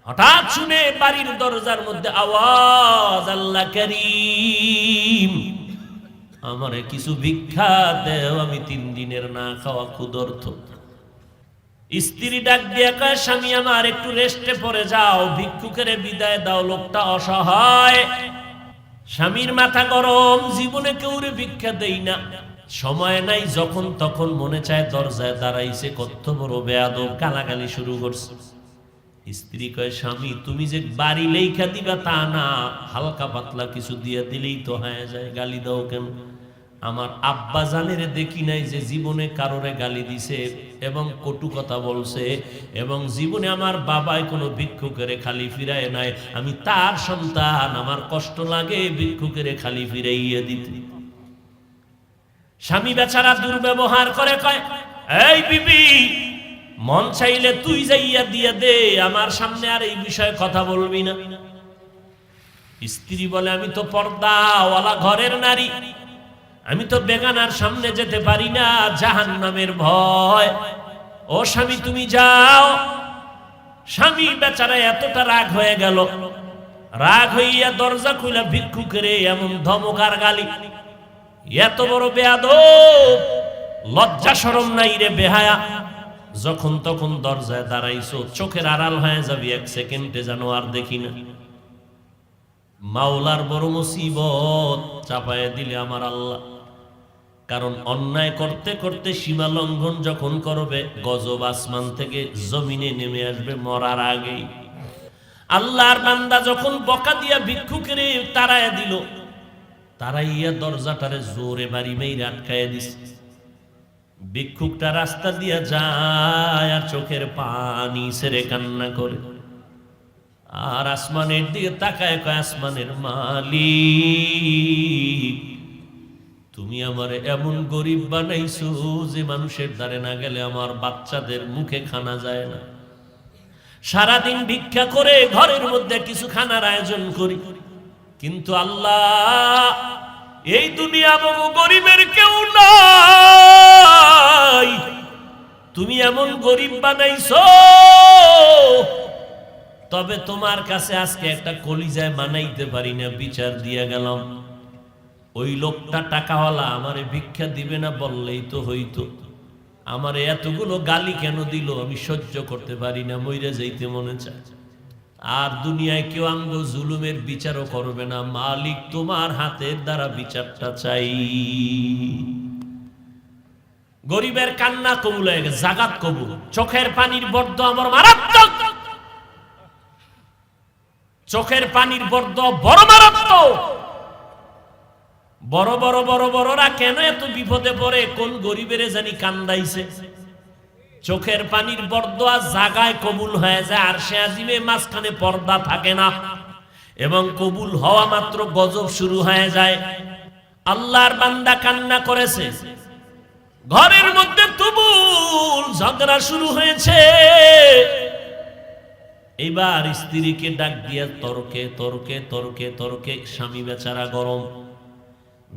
হঠাৎ শুনে বাড়ির দরজার মধ্যে আওয়াজ, আল্লাহ করিম, আমারে কিছু ভিক্ষা দেও, আমি 3 দিনের না খাওয়া ক্ষুধার্ত। স্ত্রী ডাক দিয়ে কয়, স্বামী আমার একটু রেস্টে পড়ে যাও, ভিক্ষুকের বিদায় দাও, লোকটা অসহায়। স্বামীর মাথা গরম, জীবনে কেউরে ভিক্ষা দেই না, সময় নাই, যখন তখন মনে চায় দরজায় দাঁড়াইছে, কত বড় বেয়াদব, গালাগালি শুরু করছে। স্ত্রী কয়, স্বামী তুমি যে বাড়ি লেখা দিবা তা না, হালকা পাতলা কিছু দিয়ে দিলেই তো হয়ে যায়, গালি দাও কেন? আমার আব্বা জানের দেখি নাই যে জীবনে কারোরে গালি দিছে এবং কটু কথা বলছে, এবং জীবনে আমার বাবাই কোনো ভিক্ষুকেরে খালি ফিরায় নাই। আমি তার সন্তান, আমার কষ্ট লাগে ভিক্ষুকেরে খালি ফিরাইয়া দিতে। স্বামী বেচারা দুর্ব্যবহার করে, কয়, এই বিবি, মন চাইলে তুই যাইয়া দিয়ে দে, আমার সামনে আর এই বিষয়ে কথা বলবি না। স্ত্রী বলে, আমি তো পর্দাওয়ালা ঘরের নারী, আমি তো বেগানার সামনে যেতে পারি না, জাহান্নামের ভয়। ও স্বামী তুমি যাও। স্বামী বেচারা এতটা রাগ হয়ে গেল, রাগ হইয়া দরজা খুলে ভিক্ষুকেরে এমন ধমক আর গালি, এত বড় বেয়াদব, লজ্জা শরম নাই রে বেহায়া, যখন তখন দরজায় দাঁড়াইছো, চোখের আড়াল হয়ে যাবি 1 সেকেন্ডে যেন আর দেখি না। মাওলার বড় মুসিবত চাপায় দিলে আমার আল্লাহ। কারণ অন্যায় করতে করতে সীমা লঙ্ঘন যখন করবে, গজব আসমান থেকে জমিনে নেমে আসবে মরার আগেই। আল্লাহর বান্দা যখন বকা দিয়া ভিক্ষুকের তাড়াইয়া দিল, তাড়াইয়া দরজাটারে জোরে বাড়ি মেরে আটকাইয়া দিছে। ভিক্ষুকটা রাস্তা দিয়া যায় আর চোখের পানি ছেড়ে কান্না করে, আর আসমানের দিকে তাকায়, কয়, আসমানের মালিক, তুমি আমার এমন গরিব বানাইছো যে মানুষের দ্বারে না গেলে আমার বাচ্চাদের মুখে খানা যায় না। সারাদিন ভিক্ষা করে ঘরের মধ্যে কিছু খানার আয়োজন করি, কিন্তু আল্লাহ, এই দুনিয়া বহু গরিবের কেউ নাই, তুমি এমন গরিব বানাইছো, তবে তোমার কাছে আজকে একটা কলিজায় মানাইতে পারি না, বিচার দিয়া গেলাম। ওই লোকটা টাকাওয়ালা আমারে ভিক্ষা দিবে না বললেই তো হইতো, আমারে এতগুলো গালি কেন দিল, আমি সহ্য করতে পারি না, মইরা যাইতে মনে চায়। আর দুনিয়ায় কেউ আঙ্গ জুলুমের বিচারও করবে না, মালিক তোমার হাতের দ্বারা বিচারটা চাই। গরিবের কান্না কবুল হয়ে গেছে, জাগাত কবুল। চোখের পানির বর্দ আমার মারাত্মক, চোখের পানির বর্দ বড় মারাত্মক। বড় বড় বড় বড়রা কেন এত বিপদে পড়ে, কোন গরিবের জানি কান্দাইছে। চোখের পানির বর্দা জাগায় কবুল হয়ে যায়, আর সে আজিমে মাঝখানে পর্দা থাকে না, এবং কবুল হওয়া মাত্র গজব শুরু হয়ে যায়। আল্লাহর বান্দা কান্না করেছে, ঘরের মধ্যে তুমুল ঝগড়া শুরু হয়েছে। এবার স্ত্রীকে ডাক দিয়া তর্কে তর্কে তর্কে তর্কে, স্বামী বেচারা গরম,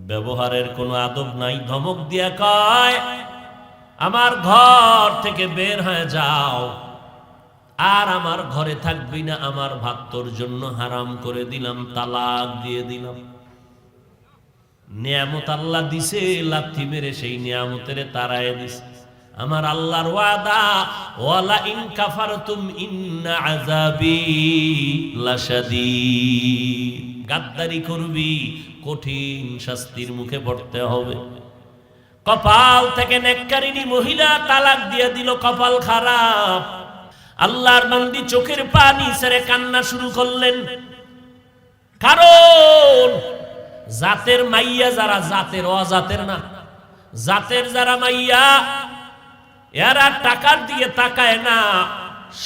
ব্যবহারের কোনো আদব নাই, ধমক দিয়া কয়, আমার ঘর থেকে বের হয়ে যাও, আর আমার ঘরে থাকবি না, আমার ভাত তোর জন্য হারাম করে দিলাম, তালাক দিয়ে দিলাম। নিয়ামত আল্লাহ দিছে, লাথি মেরে সেই নিয়ামতের তাড়ায় দিছে। আমার আল্লাহর ওয়াদা, ওয়ালা ইন কাফারতুম ইন্না আযাবি লাশাদীদ, গাদ্দারি করবি, কঠিন শাস্তির মুখে পড়তে হবে। কপাল থেকে নেককারিনী মহিলা তালাক দিয়ে দিল, কপাল খারাপ। আল্লাহর বান্দি চোখের পানি ছেড়ে কান্না শুরু করলেন, কারণ জাতের মাইয়া যারা, জাতের অজাতের না, জাতের যারা মাইয়া, এরা টাকার দিকে তাকায় না,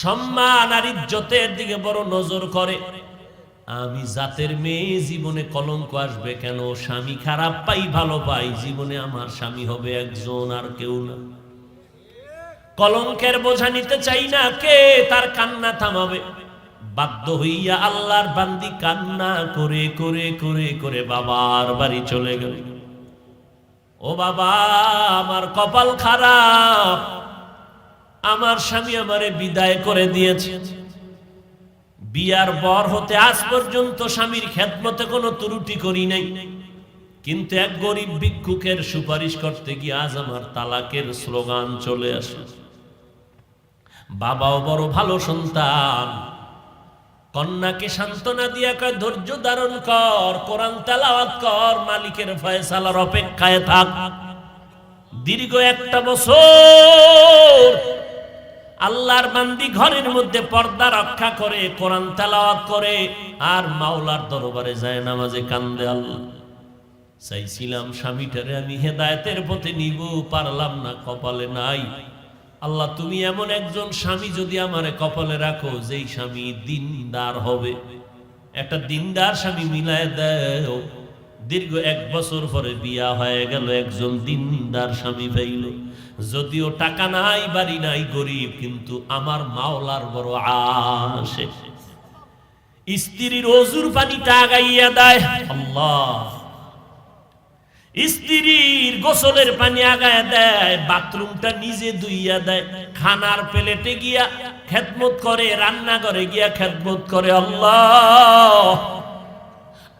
সম্মান আর ইজ্জতের দিকে বড় নজর করে। আমি জাতের মেয়ে, জীবনে কলঙ্ক আসবে কেন, স্বামী খারাপ পাই ভালো পাই, জীবনে আমার স্বামী হবে একজন আর কেউ না। কলঙ্কের বোঝা নিতে চাই না, কে তার কান্না থামাবে? বাধ্য হইয়া আল্লাহর বান্দি কান্না করে করে করে করে বাবার বাড়ি চলে গেল। ও বাবা, আমার কপাল খারাপ, আমার স্বামী আমারে বিদায় করে দিয়েছে। বিয়ার বর হতে আজ পর্যন্ত স্বামীর খেদমতে কোনো ত্রুটি করি নাই, কিন্তু এক গরিব ভিক্ষুকের সুপারিশ করতে গিয়ে আজ আমার তালাকের স্লোগান চলে আসে। বাবাও বড় ভালো সন্তান, কন্যাকে সান্ত্বনা দিয়া কয় ধৈর্য ধারণ কর, কোরআন তেলাওয়াত কর, মালিকের ফয়সালার অপেক্ষায় থাক। দীর্ঘ 1 বছর আল্লাহর বান্দি ঘরের মধ্যে পর্দা রক্ষা করে, কোরআন তেলাওয়াত করে, আর মাওলার দরবারে যায় নামাজে কান্দে। আল্লাহ, চাইছিলাম স্বামীটারে আমি হেদায়েতের পথে নিব, পারলাম না, কপালে নাই। আল্লাহ, তুমি এমন একজন স্বামী যদি আমারে কপালে রাখো, যেই স্বামী দিনদার হবে, একটা দিনদার স্বামী মিলায় দাও। দীর্ঘ 1 বছর পরে বিয়া হয়ে গেল, একজন দিনদার স্বামী পাইল। যদিও টাকা নাই, বাড়ি নাই, গরিব, কিন্তু আমার মাওলার বড় আশে। স্ত্রীর ওযুর পানিটা আগাইয়া দেয় আল্লাহ, স্ত্রীর গোসলের পানি আগায় দেয়, বাথরুমটা নিজে ধুইয়া দেয়, খানার প্লেটে গিয়া খেদমত করে, রান্নাঘরে গিয়া খেদমত করে। আল্লাহ,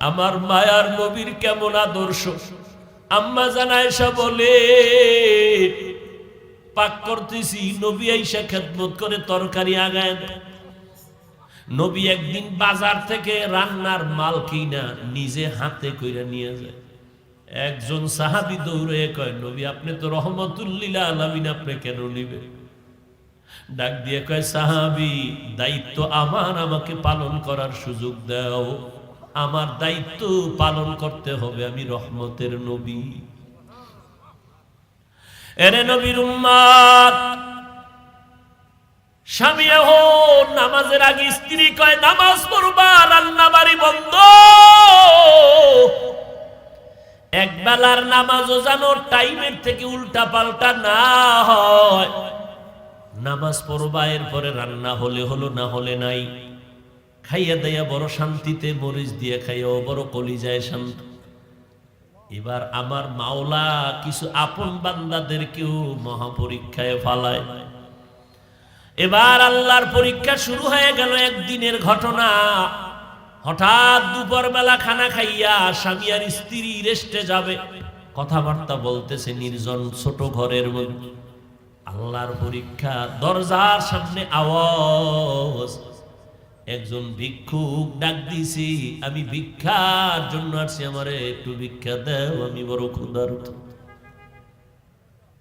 আমার মায়ার নবীর কেমন আদর্শ। আম্মা জান আয়েশা বলে, পাক করতেছি, নবী আয়েশা খেদমত করে, তরকারি আগায় দেয়। নবী একদিন বাজার থেকে রান্নার মাল কিনা নিজে হাতে কইরা নিয়ে যায়। একজন সাহাবী দৌড়ে কয়, নবী আপনি তো রহমাতুল লিল আলামিন, আপনি কেন নিবেন? ডাক দিয়ে কয়, সাহাবী, দায়িত্ব আমার, আমাকে পালন করার সুযোগ দাও, আমার দায়িত্ব পালন করতে হবে, আমি রহমতের নবী। এরে নবীর উম্মত, স্বামী এখন নামাজের আগে স্ত্রী কয় নামাজ পড়বা, রান্না বাড়ি বন্ধ। এক বেলার নামাজও যেন টাইমের থেকে উল্টা পাল্টা না হয়। নামাজ পড়বা, এরপরে রান্না হলে হলো, না হলে নাই। খাইয়া দেয়া বড় শান্তিতে, মরিচ দিয়ে খাইয়াও বড় কলিজায় শান্ত। এবার আমার মাওলা কিছু আপন বান্দাদেরকেও মহাপরীক্ষায় ফালায়। এবার আল্লাহর পরীক্ষা শুরু হয়ে গেল। একদিনের ঘটনা, হঠাৎ দুপুর বেলা খানা খাইয়া স্বামী আর স্ত্রী রেস্টে যাবে, কথাবার্তা বলতেছে নির্জন ছোট ঘরের মধ্যে। আল্লাহর পরীক্ষা, দরজার সামনে আওয়াজ, একজন ভিক্ষুক ডাক দিছি, আমি ভিক্ষার জন্য আসছি, আমারে একটু ভিক্ষা দাও, আমি বড় ক্ষুধার্ত।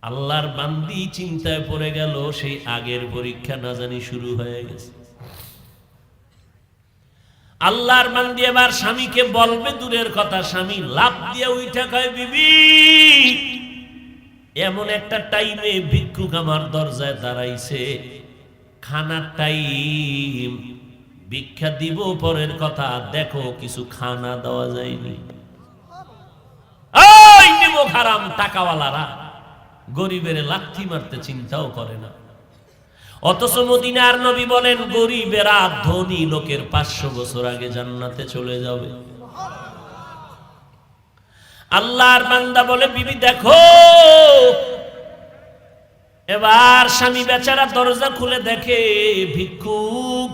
আল্লাহর বান্দি চিন্তায় পড়ে গেল, সেই আগের পরীক্ষা না জানি শুরু হয়ে গেছে। আল্লাহর বান্দি এবার স্বামীকে বলবে দূরের কথা, স্বামী লাফ দিয়ে উঠা কয়, বিবি, এমন একটা টাইমে ভিক্ষুক আমার দরজায় দাঁড়াইছে, খানার টাইম, ভিক্ষা দিব পরের কথা, দেখো কিছু খানা দেওয়া যায়নি। ওই নিমো হারাম টাকাওয়ালারা গরিবের লাথি মারতে চিন্তাও করে না। অথচ মদিনার নবী বলেন, গরিবেরা ধনী লোকের 500 বছর আগে জান্নাতে চলে যাবে। আল্লাহর বান্দা বলে, বিবি দেখো। এবার স্বামী বেচারা দরজা খুলে দেখে ভিক্ষুক,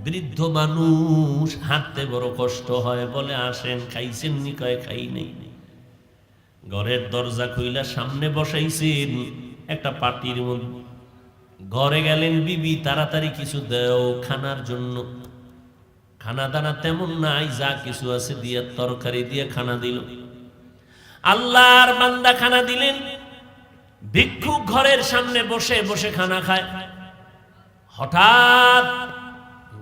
বৃদ্ধ মানুষ, হাঁটতে বড় কষ্ট হয়। বলে, আসেন, খাইছেন নি? কয়, খাই নাই। ঘরের দরজা খুইলা সামনে বসাইছেন একটা পাটির মধ্যে। ঘরে গেলেন, বিবি তাড়াতাড়ি কিছু দাও খানার জন্য। খানা দানা তেমন নাই, যা কিছু আছে দিয়ে তরকারি দিয়ে খানা দিল। আল্লাহর বান্দা খানা দিলেন। ভিক্ষুক ঘরের সামনে বসে বসে খানা খায়। হঠাৎ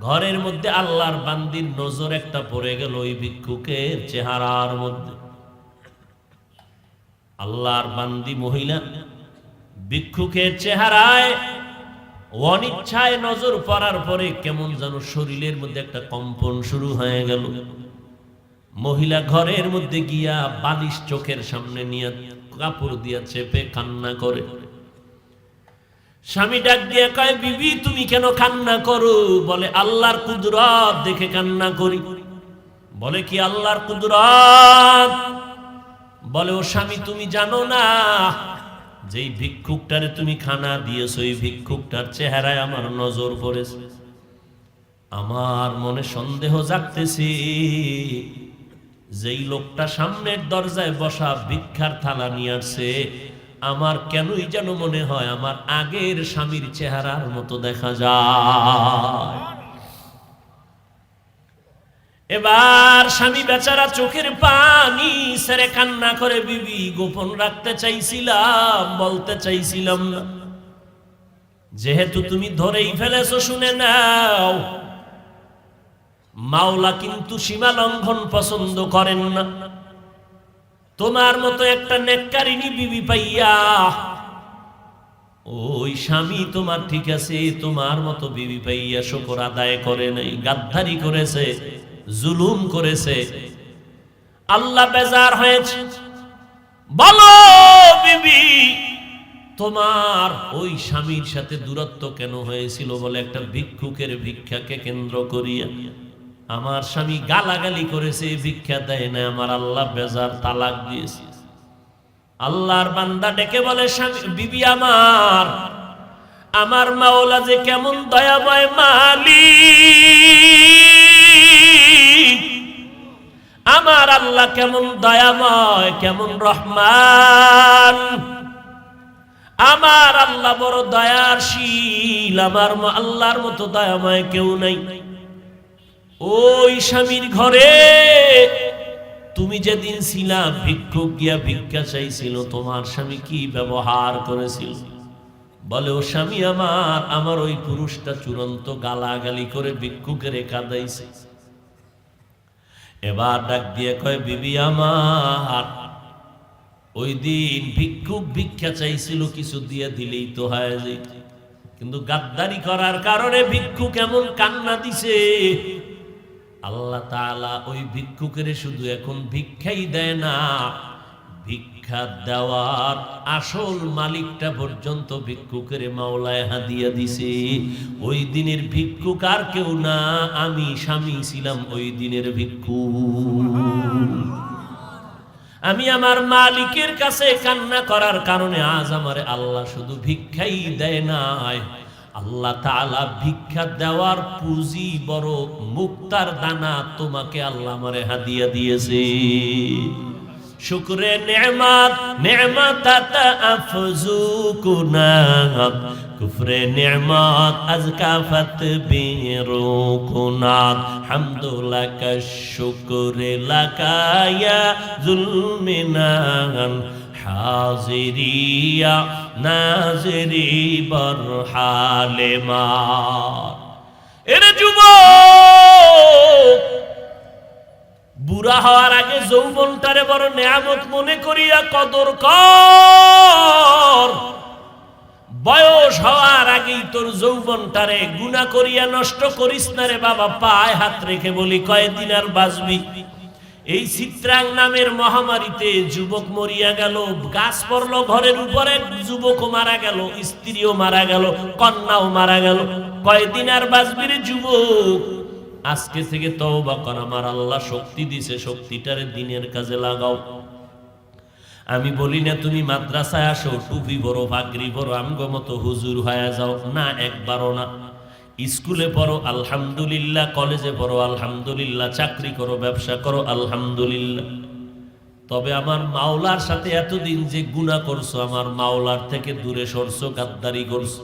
ঘরের মধ্যে আল্লাহর বান্দির নজর একটা পড়ে গেল ওই ভিক্ষুকের চেহারার মধ্যে। আল্লাহর বান্দি মহিলা ভিক্ষুকের চেহারায় অনিচ্ছায় নজর পড়ার পরে কেমন যেন শরীরের মধ্যে একটা কম্পন শুরু হয়ে গেল। মহিলা ঘরের মধ্যে গিয়া বালিশ চোখের সামনে নিয়ে কাপড় দিয়া চেপে কান্না করে। স্বামী ডাক দিয়ে কয়, বিবি তুমি কেন কান্না করো? বলে, আল্লাহর কুদরত দেখে কান্না করি। বলে, কি আল্লাহর কুদরত? বলে, ও স্বামী তুমি জানো না, যেই ভিক্ষুকটারে তুমি খানা দিয়েছো, এই ভিক্ষুকটার চেহারায় আমার নজর পড়েছে। আমার মনে সন্দেহ জাগতেছে, যেই লোকটা সামনের দরজায় বসা ভিক্ষার থালা নিয়ে আসছে, আমার কেনই যেন মনে হয় আমার আগের স্বামীর চেহারার মতো দেখা যায়। এবার স্বামী বেচারা চোখের পানি ছেড়ে কান্না করে, বিবি গোপন রাখতে চাইছিলাম, বলতে চাইছিলাম না, যেহেতু তুমি ধরেই ফেলেছো শুনে নাও, মাওলা কিন্তু সীমা লঙ্ঘন পছন্দ করেন না। তোমার মতো একটা নেককারিনী বিবি পাইয়া ওই স্বামী তোমার ঠিক আছে, তোমার মতো বিবি পাইয়া শুকর আদায় করে নাই, গাদ্দারি করেছে, জুলুম করেছে। আল্লাহ বেজার হয়েছে। বলো বিবি, তোমার ওই স্বামীর সাথে দূরত্ব কেন হয়েছিল বলে একটা ভিক্ষুকের ভিক্ষাকে কেন্দ্র করিয়া আমার স্বামী গালাগালি করেছে, ভিক্ষা দেয় না, আমার আল্লাহ বেজার, তালাক দিয়েছে। আল্লাহর বান্দা ডেকে বলে, স্বামী বিবি আমার, আমার মাওলা যে কেমন দয়াময় মালিক, আমার আল্লাহ কেমন দয়াময়, কেমন রহমান, আমার আল্লাহ বড় দয়াশীল, আমার আল্লাহর মতো দয়াময় কেউ নাই। ওই স্বামীর ঘরে তুমি যেদিন ছিলা, ভিক্ষুক গিয়া ভিক্ষা চাইছিল, তোমার স্বামী কি ব্যবহার করেছিল? বলে, ও স্বামী আমার, আমার ওই পুরুষটা চূড়ান্ত গালাগালি করে ভিক্ষুকের কাঁদাইছে। এবার ডাক দিয়ে কয়, বিবি আমার, ওই দিন ভিক্ষুক ভিক্ষা চাইছিল, কিছু দিয়ে দিলেই তো হয়ে যেত, কিন্তু গাদ্দারি করার কারণে ভিক্ষুক এমন কান্না দিছে, আল্লাহ তাআলা ওই ভিক্ষুকের শুধু এখন ভিক্ষাই দেয় না, ভিক্ষা দেওয়ার আসল মালিকটা পর্যন্ত ভিক্ষুকের মাওলায় হাদিয়া দিছে। ওই দিনের ভিক্ষুক আর কেউ না, আমি স্বামী ছিলাম ওই দিনের ভিক্ষুক। আমি আমার মালিকের কাছে কান্না করার কারণে আজ আমারে আল্লাহ শুধু ভিক্ষাই দেয় নাই, আল্লাহ তাআলা ভিক্ষা দেওয়ার পুঁজি বড় মুক্তার দানা তোমাকে আল্লাহ আমারে হাদিয়া দিয়েছে। শুকরে নেমাত নেমাতাত আফজু কুনাত, কুফরে নেমাত আজকাফত বেরো কুনাত, হামদুলাকা শুকরে লাকায়া জুলমিনান, হাজিরিয়া নাজরি বরহালে মা। এর যুবক, বুড়া হওয়ার আগে যৌবনটারে বড় নেয়ামত মনে করিয়া কদর কর। বয়স হওয়ার আগেই তোর যৌবনটারে গুনাহ করিয়া নষ্ট করিস না রে বাবা। পায়ে হাত রেখে বলি, কয়দিন আর বাঁচবি? এই চিত্রাং নামের মহামারীতে যুবক মরিয়া গেল, গাছ পড়লো ঘরের উপরে, যুবকও মারা গেল, স্ত্রীও মারা গেল, কন্যাও মারা গেল। কয়দিন আর বাঁচবি রে যুবক? আজকে থেকে তওবা কর, আমার আল্লাহ শক্তি দিছে, শক্তিটারে দিনের কাজে লাগাও। আমি বলি না তুমি মাদ্রাসায় আসো, টুপি বড়, পাগড়ি বড়, আমগো মতো হুজুর হয়ে যাও, না, একবারও না। স্কুলে পড়ো আলহামদুলিল্লাহ, কলেজে পড়ো আলহামদুলিল্লাহ, চাকরি করো, ব্যবসা করো আলহামদুলিল্লাহ। তবে আমার মাওলার সাথে এতদিন যে গুনাহ করছো, আমার মাওলার থেকে দূরে সরছো, গাদ্দারি করছো,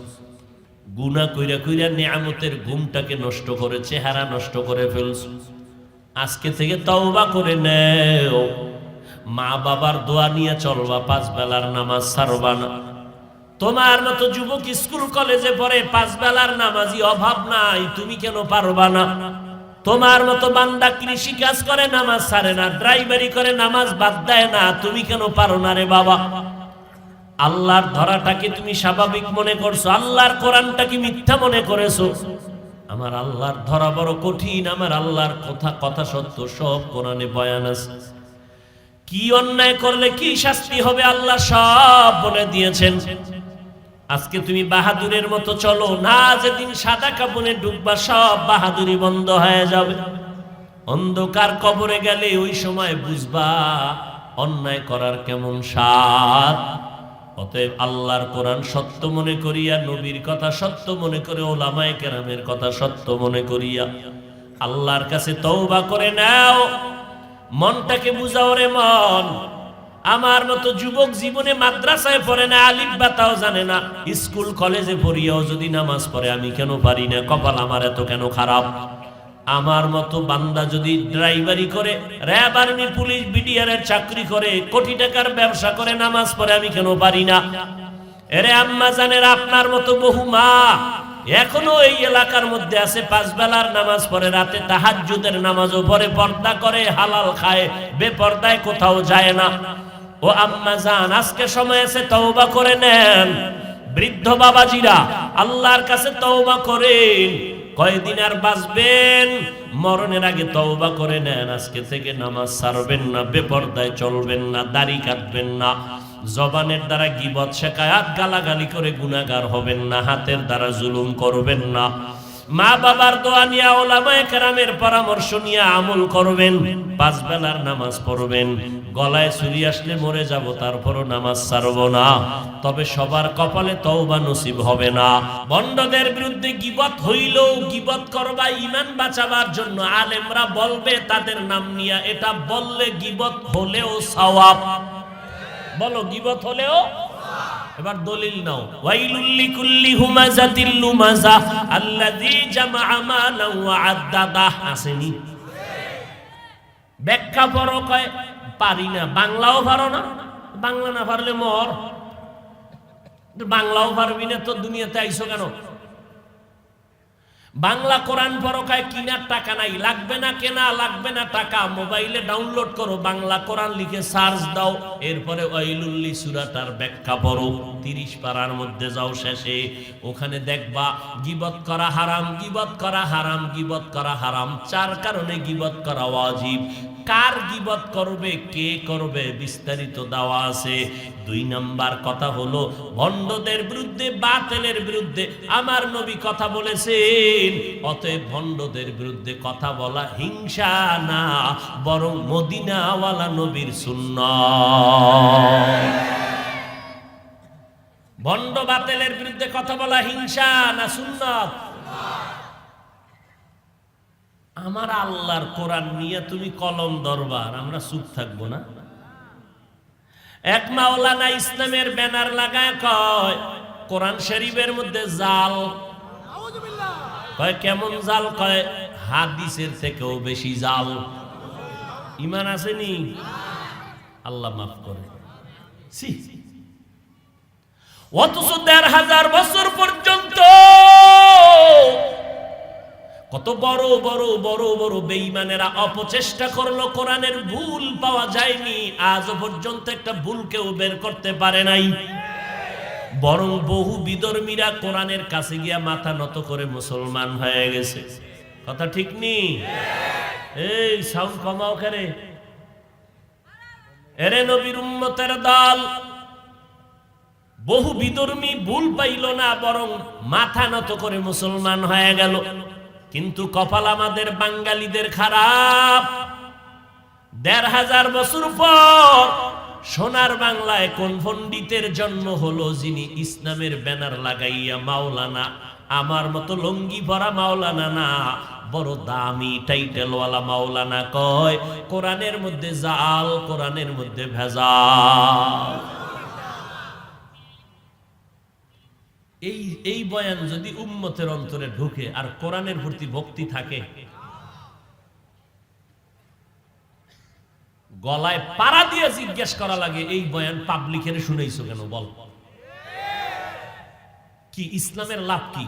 গুনাহ কইরা কইরা নিয়ামতের ঘুমটাকে নষ্ট করে, চেহারা নষ্ট করে ফেলছো। আজকে থেকে তওবা করে নেও, মা বাবার দোয়া নিয়ে চলবা, 5 বেলার নামাজ ছাড়বা না। তোমার মতো যুবক স্কুল কলেজে পড়ে, 5 বেলার নামাজি অভাব নাই, তুমি কেন পারবা না? তোমার মতো বান্দা কৃষি কাজ করে, নামাজ ছাড়ে না, ড্রাইভারি করে, নামাজ বাদ দেয় না, তুমি কেন পারো না রে বাবা? আল্লাহর ধরাটাকে তুমি স্বাভাবিক মনে করছো, আল্লাহর কোরআনটাকে মিথ্যা মনে করেছো। আমার আল্লাহর ধরা বড় কঠিন, আমার আল্লাহর কথা সত্য, সব কোরআনে বয়ান আছে। কি অন্যায় করলে কি শাস্তি হবে আল্লাহ সব বলে দিয়েছেন। আজকে তুমি বাহাদুরের মতো চলো না, যেদিন সাদা কাপড়ে ডুববা সব বাহাদুরি বন্ধ হয়ে যাবে। অন্ধকার কবরে গেলে ওই সময় বুঝবা অন্যায় করার কেমন স্বাদ। অতএব আল্লাহর কোরআন সত্য মনে করিয়া, নবীর কথা সত্য মনে করে, ওলামায়ে কেরামের কথা সত্য মনে করিয়া আল্লাহর কাছে তওবা করে নাও। মনটাকে বুঝাও রে মন, আমার মতো যুবক জীবনে মাদ্রাসায় পড়ে না, আলিফ বা তাও জানে না, স্কুল কলেজে পড়িয়াও যদি নামাজ পড়ে আমি কেন পারি না? কপাল আমার এত কেন খারাপ? আমার মতো বান্দা যদি ড্রাইভারি করে, র্যাব, আর্মি, পুলিশ, বিডিআর চাকরি করে, কোটি টাকার ব্যবসা করে, নামাজ পড়ে আমি কেন পারি না? এরে আম্মা জানের, আপনার মতো বহু মা এখনো এই এলাকার মধ্যে আছে, 5 বেলার নামাজ পড়ে, রাতে তাহাজ্জুদের নামাজও পড়ে, পর্দা করে, হালাল খায়, বেপর্দায় কোথাও যায় না। ও আম্মা জান, আজকে সময় আছে, তওবা করে নেন। বৃদ্ধ বাবাজিরা, আল্লাহর কাছে তওবা করেন। কয়দিন আর বাঁচবেন? মরণের আগে তওবা করে নেন। আজকে থেকে নামাজ ছাড়বেন না, বেপর্দায় চলবেন না, দাড়ি কাটবেন না, জবানের দ্বারা গীবত, শিকায়াত, গালাগালি করে গুনাহগার হবেন না, হাতের দ্বারা জুলুম করবেন না, মা বাবার দোয়া নিয়ে, ওলামায়ে কেরামের পরামর্শ নিয়ে আমল করবেন, 5 বেলার নামাজ পড়বেন। গলায় ছুরি আসলে মরে যাব, তারপরও নামাজ ছাড়ব না। তবে সবার কপালে তওবা নসিব হবে না। বন্ডদের বিরুদ্ধে গীবত হইলেও গীবত করবা ঈমান বাঁচাবার জন্য, আলেমরা বলবে তাদের নাম নিয়ে, এটা বললে গীবত হলেও সওয়াব। বলো, গীবত হলেও। এবার দলিল নাও। ওয়াইলুল লিকুল্লি হুমাযাতিল লুমাযা আল্লাযী জামাআ মালান ওয়া আদ্দাদা। আসেনি? ব্যাখ্যা পড়ো, কয় পারি না। বাংলাও পারো না? বাংলা না পারলে মর। বাংলাও পারবি না তো দুনিয়াতে আইছো কেন? বাংলা কোরআন পড়ো, কয় কিনার টাকা নাই। লাগবে না কেনা, লাগবে না টাকা, মোবাইলে ডাউনলোড করো, বাংলা কোরআন লিখে সার্চ দাও, এরপরে ওয়াইলুল্লি সূরাটার ব্যাখ্যা পড়ো। 30 পারার মধ্যে যাও, শেষে ওখানে দেখবা গীবত করা হারাম, গীবত করা হারাম, গীবত করা হারাম। 4 কারণে গীবত করা ওয়াজিব। কার গীবত করবে, কে করবে, বিস্তারিত দেওয়া আছে। 2 নাম্বার কথা হলো, ভণ্ডদের বিরুদ্ধে, বাতিলের বিরুদ্ধে আমার নবী কথা বলেছেন। অতএব ভণ্ডদের বিরুদ্ধে কথা বলা হিংসা না, বরং মদিনাওয়ালা নবীর সুন্নাত। ভণ্ড বাতিলের বিরুদ্ধে কথা বলা হিংসা না সুন্নাত? আমার আল্লাহর কোরআন নিয়ে তুমি কলম দরবার, আমরা চুপ থাকবো না? এক মাওলানা ইসলামের ব্যানার লাগায় কয় কোরআন শরীফের মধ্যে জাল। কয় কেমন জাল? কয় হাদিসের থেকেও বেশি জাল। ঈমান আসেনি? আল্লাহ মাফ করে। অথচ ১৫০০ বছর পর্যন্ত কত বড় বড় বড় বড় বেঈমানেরা অপচেষ্টা করলো, কোরআনের ভুল পাওয়া যায়নি। আজও পর্যন্ত একটা ভুল কেউ বের করতে পারে নাই। বরং বহু বিধর্মীরা কোরআনের কাছে গিয়া মাথা নত করে মুসলমান হয়ে গেছে। কথা ঠিক নি? এই সাউন্ড কমাও করে। এরে নবীর উম্মতের দল, বহু বিধর্মী ভুল পাইল না, বরং মাথা নত করে মুসলমান হয়ে গেল। কিন্তু কপাল আমাদের বাঙালিদের খারাপ। ১৫০০ বছর পর সোনার বাংলায় কোন পণ্ডিতের জন্ম হলো, যিনি ইসলামের ব্যানার লাগাইয়া মাওলানা, আমার মতো লঙ্গি পরা মাওলানা না, বড় দামি টাইটেলওয়ালা মাওলানা কয় কোরআনের মধ্যে জাল, কোরআনের মধ্যে ভেজাল। এই বয়ান যদি উম্মতের অন্তরে ঢুকে আর কোরআনের প্রতি ভক্তি থাকে, গলায় পাড়া দিয়ে জিজ্ঞেস করা লাগে, এই বয়ান পাবলিকের শুনেইছো কেন? বল, কি ইসলামের লাভ কি?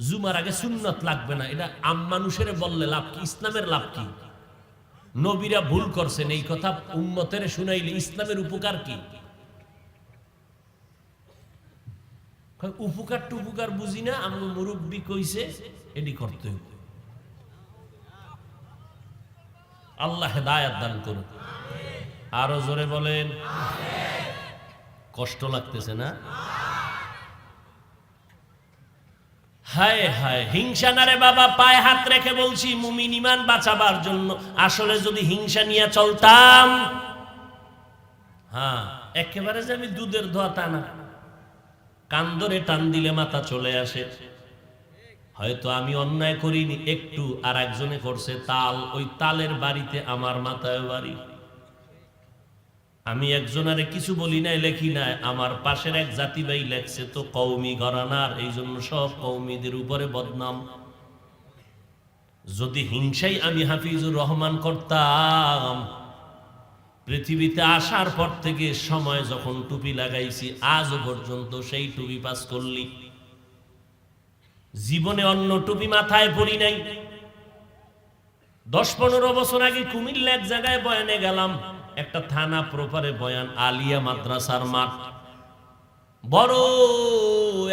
জুমার আগে সুন্নত লাগবে না, এটা আম মানুষের বললে লাভ কি? ইসলামের লাভ কি? নবীরা ভুল করছেন, এই কথা উম্মতের শুনাইলে ইসলামের উপকার কি? উপকার টুপকার বুঝি না, আমি মুরব্বী কইছে এটি করতে হবে। আল্লাহ হেদায়েত দান করুন। আরো জোরে বলেন। কষ্ট লাগতেছে না? হায় হায়, হিংসা না রে বাবা, পায়ে হাত রেখে বলছি, মুমিন ঈমান বাঁচাবার জন্য। আসলে যদি হিংসা নিয়ে চলতাম, হ্যাঁ একেবারে যে আমি দুধের ধোয়া তা না, কান ধরে টান দিলে মাথা চলে আসে। হয়তো আমি অন্যায় করিনি একটু, আর একজনে করছে তাল, ওই তালের বাড়িতে আমার মাথায় বাড়ি। আমি একজনারে কিছু বলি নাই, লেখি নাই, আমার পাশের এক জাতি ভাই লেখছে তো কওমি ঘরানার, এই জন্য সব কওমিদের উপরে বদনাম। যদি হিংসাই আমি হাফিজুর রহমান করতাম, পৃথিবীতে আসার পর থেকে সময় যখন টুপি লাগাইছি আজও পর্যন্ত সেই টুপি পাস করলি, জীবনে অন্য টুপি মাথায় পড়ি নাই। 10-15 বছর আগে কুমিল্লা এক জায়গায় বয়ানে গেলাম, একটা থানা প্রপারে বয়ান, আলিয়া মাদ্রাসার মাঠ। বড়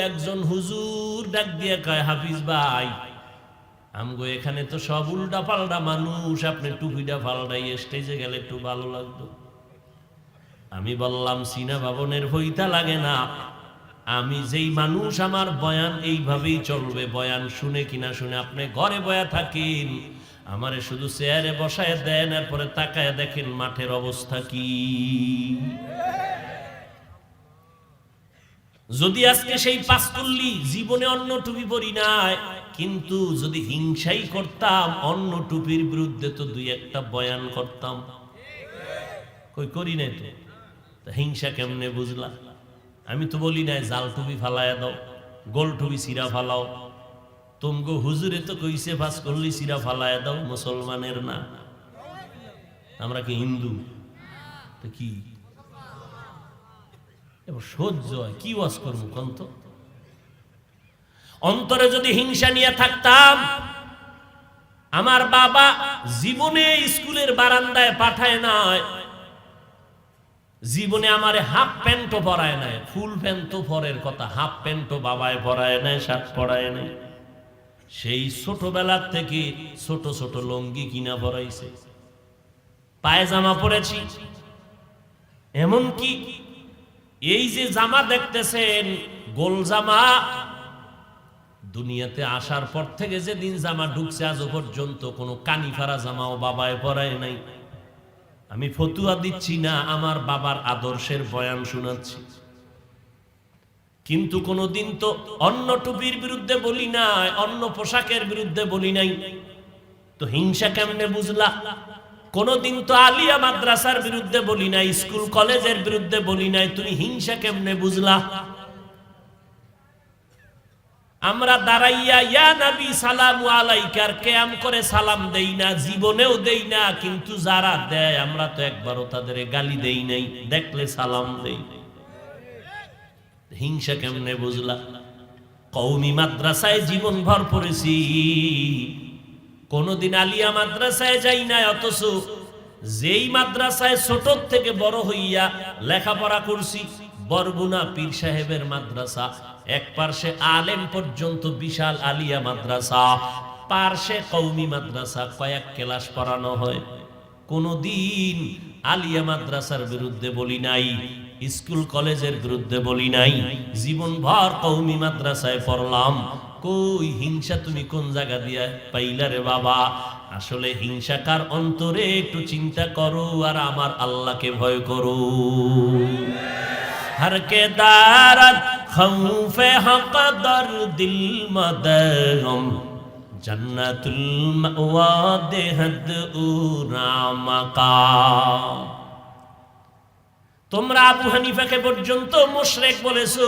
একজন হুজুর ডাক দিয়ে কয়, হাফিজ ভাই, আমগো এখানে তো সব উল্টা পাল্টা মানুষ, আপনি টুপিটা পাল্টাই স্টেজে গেলে একটু ভালো লাগতো। আমি বললাম, সিনা ভবনের হইতা লাগে না, আমি যেই মানুষ, আমার বয়ান এইভাবেই চলবে। বয়ান শুনে কিনা শুনে আপনি ঘরে বয়া থাকেন, আমারে শুধু চেয়ারে বসায় দেন, এরপরে তাকায় দেখেন মাঠের অবস্থা কি। যদি আজকে সেই পাঁচকুল্লি জীবনে অন্য টুপি পরি নাই, কিন্তু যদি হিংসাই করতাম অন্য টুপির বিরুদ্ধে তো দুই একটা বয়ান করতাম। কই করি নাই তো, হিংসা কেমনে বুঝলা? আমি তো বলি নাই জাল টুপি ফালাইয়া দাও, গোল টুপি সিরা ফালাও। তুমগো হুজুরে তো কইছে পাঁচকুল্লি সিরা ফালাইয়া দাও, মুসলমানের না। আমরা কি হিন্দু? তো কি সহ্য হয়? কি ওয়াজ করবো কন্ত? অন্তরে যদি হিংসা নিয়ে থাকতাম, আমার বাবা জীবনে স্কুলের বারান্দায় পাঠায় নাই, জীবনে আমারে হাফ প্যান্টও পরায় নাই। ফুল প্যান্ট তো পরের কথা, হাফ প্যান্টও বাবায় পরায় নাই, শার্ট পরায় নাই। সেই ছোটবেলার থেকে ছোট ছোট লঙ্গি কিনা পরাইছে, পায়জামা পরেছি। এমনকি এই যে জামা দেখতেছেন, গোল জামা, দুনিয়াতে আসার পর থেকে যেদিন জামা ঢুকছে আজও পর্যন্ত কোনো কানিফারা জামাও বাবায় পরায় নাই। আমি ফতুয়া দিচ্ছি না, আমার বাবার আদর্শের বয়ান শোনাচ্ছি। কিন্তু কোনোদিন তো অন্য টুপির বিরুদ্ধে বলি নাই, অন্য পোশাকের বিরুদ্ধে বলি নাই। তো হিংসা কেমনে বুঝলা? কোনদিন তো আলিয়া মাদ্রাসার বিরুদ্ধে বলি নাই, স্কুল কলেজের বিরুদ্ধে বলি নাই, তুমি হিংসা কেমনে বুঝলা? আমরা দাঁড়াইয়া ইয়া নবী সালামু আলাইকার কিয়াম করে সালাম দেই না, জীবনেও দেই না। কিন্তু যারা দেয় আমরা তো একবারও তাদের গালি দেই নাই, দেখলে সালাম দেই। হিংসা কেমনে বুঝলা? কওমি মাদ্রাসায় জীবন ভর পড়েছি, কোনদিন আলিয়া মাদ্রাসায় যাই না। অথচ যেই মাদ্রাসায় ছোট থেকে বড় হইয়া লেখাপড়া করছি, বরগুনা পীর সাহেবের মাদ্রাসা, এক পার্শ্বে আলেম পর্যন্ত বিশাল আলিয়া মাদ্রাসা, পার্শ্বে কওমি মাদ্রাসা, কয়েক ক্লাস পড়ানো হয়। কোনদিন আলিয়া মাদ্রাসার বিরুদ্ধে বলি নাই, স্কুল কলেজের বিরুদ্ধে বলি নাই, জীবন ভর কওমি মাদ্রাসায় পড়লাম। কই হিংসা তুমি কোন জায়গা দিয়া পাইলা রে বাবা? আসলে হিংসাকার অন্তরে একটু চিন্তা করো, আর আমার আল্লাহকে ভয় করো। हर के दारत खौफे हक दर दिल मदगम जन्नतुल मअवा देहद उरा मकाम। তোমরা আবু হানিফাকে পর্যন্ত মুশরিক বলেছো,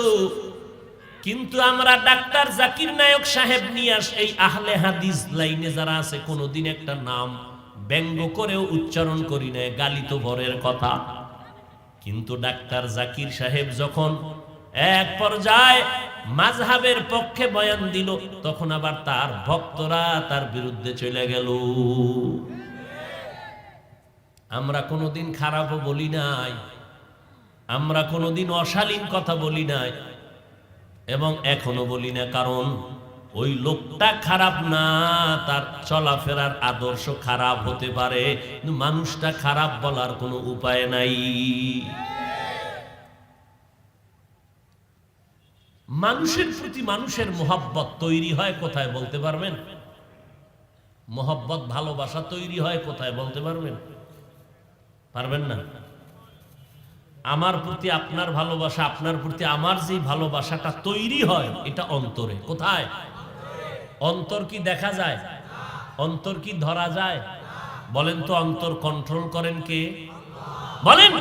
কিন্তু আমরা ডাক্তার জাকির নায়ক সাহেব নিয়ে এই আহলে হাদিস লাইনে যারা আছে, কোনোদিন একটা নাম ব্যঙ্গ করেও উচ্চারণ করি না, গালি তো ভরের কথা। কিন্তু ডাক্তার জাকির সাহেব যখন এক পর্যায়ে মাযহাবের পক্ষে বয়ান দিল, তখন আবার তার ভক্তরা তার বিরুদ্ধে চলে গেল। আমরা কোনোদিন খারাপও বলি নাই, আমরা কোনোদিন অশালীন কথা বলি নাই, এবং এখনো বলি না। কারণ ওই লোকটা খারাপ না, তার চলাফেরার আদর্শ খারাপ হতে পারে, কিন্তু মানুষটা খারাপ বলার কোনো উপায় নাই। মানুষের প্রতি মানুষের মোহাব্বত তৈরি হয় কোথায় বলতে পারবেন? মোহাব্বত ভালোবাসা তৈরি হয় কোথায় বলতে পারবেন? পারবেন না? আমার প্রতি আপনার ভালোবাসা, আপনার প্রতি আমার যে ভালোবাসাটা তৈরি হয় এটা অন্তরে। কোথায়? অন্তর কি দেখা যায়? অন্তর কি ধরা যায়? বলেন তো, অন্তর কন্ট্রোল করেন কে? বলেন।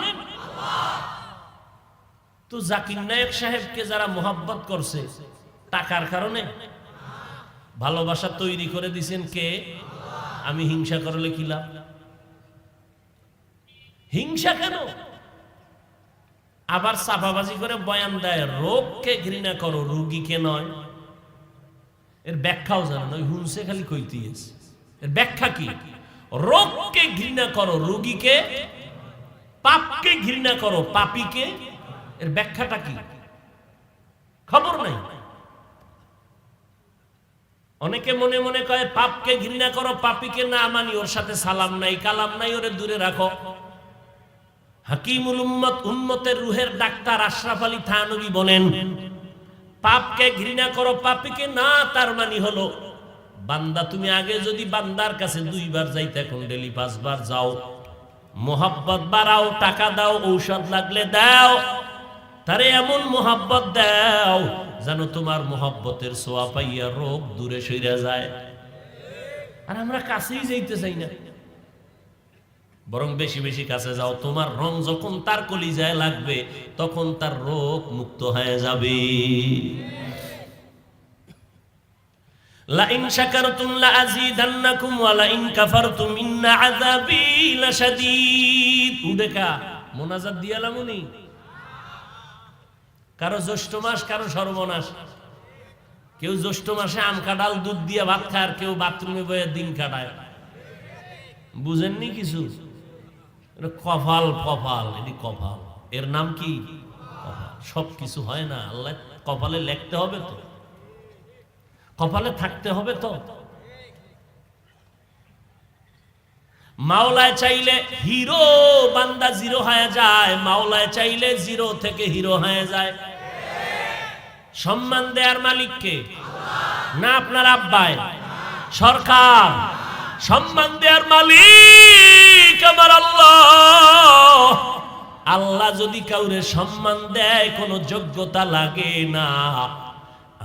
তো জাকির নায়েক সাহেবকে যারা মোহাব্বত করছে টাকার কারণে, ভালোবাসা তৈরি করে দিছেন কে? আমি হিংসা করলে কি লাভ? হিংসা কেন? আবার চাপাবাজি করে বয়ান দেয়, রোগকে ঘৃণা করো, রোগীকে নয়। এর ব্যাখ্যাও জানেন, ওই হুনসে খালি কইতেই আছে। এর ব্যাখ্যা কি? রোগকে ঘৃণা করো, রোগীকে, পাপকে ঘৃণা করো, পাপীকে। এর ব্যাখ্যাটা কি? খবর নাই। অনেকে মনে মনে কয় পাপকে ঘৃণা করো, পাপীকে না মানি, ওর সাথে সালাম নাই কালাম নাই, ওরে দূরে রাখো। হাকিমুল উম্মত, উম্মতের রুহের ডাক্তার আশরাফ আলী থানভী বলেন, পাপকে ঘৃণা করো, পাপীকে না, তার মানে হলো বান্দা তুমি আগে যদি বান্দার কাছে 2 বার যাইতে, এখন ডেলি 5 বার যাও। মোহাব্বত বাড়াও, টাকা দাও, ঔষধ লাগলে দাও, তারে এমন মোহাব্বত দাও যেন তোমার মোহাব্বতের ছোঁয়া পাইয়া রোগ দূরে সইরা যায়। আর আমরা কাছেই যাইতে চাই না, বরং বেশি বেশি কাছে যাও। তোমার রং যখন তার কলিজায় লাগবে তখন তার রোগ মুক্ত হয়ে যাবে। লা ইন শাকারতুম লা আযীদান্নাকুম ওয়া লা ইন কাফারতুম ইন্না আযাবী লাশাদীদ। উদেকা মুনাজাত দিয়ালামুনি। কারো জ্যৈষ্ঠ মাস, কারো সর্বনাশ। কেউ জ্যৈষ্ঠ মাসে আম কাঁঠাল দুধ দিয়ে ভাত খায়, আর কেউ বাথরুমে বয়ে দিন কাটায়। বুঝেননি কিছু? কপাল, কপাল, এটি কপাল। এর নাম কি? কপাল। সব কিছু হয় না, আল্লাহ কপালে লিখতে হবে তো, কপালে থাকতে হবে তো। মাওলায় চাইলে হিরো বান্দা জিরো হয়ে যায়, মাওলায় চাইলে জিরো থেকে হিরো হয়ে যায়। সম্মান দেয়ার মালিক কে? না আপনার আব্বাই, সরকার। সম্মান দেয়ার মালিক আমার আল্লাহ। আল্লাহ যদি কাউরে সম্মান দেয় কোনো যোগ্যতা লাগে না।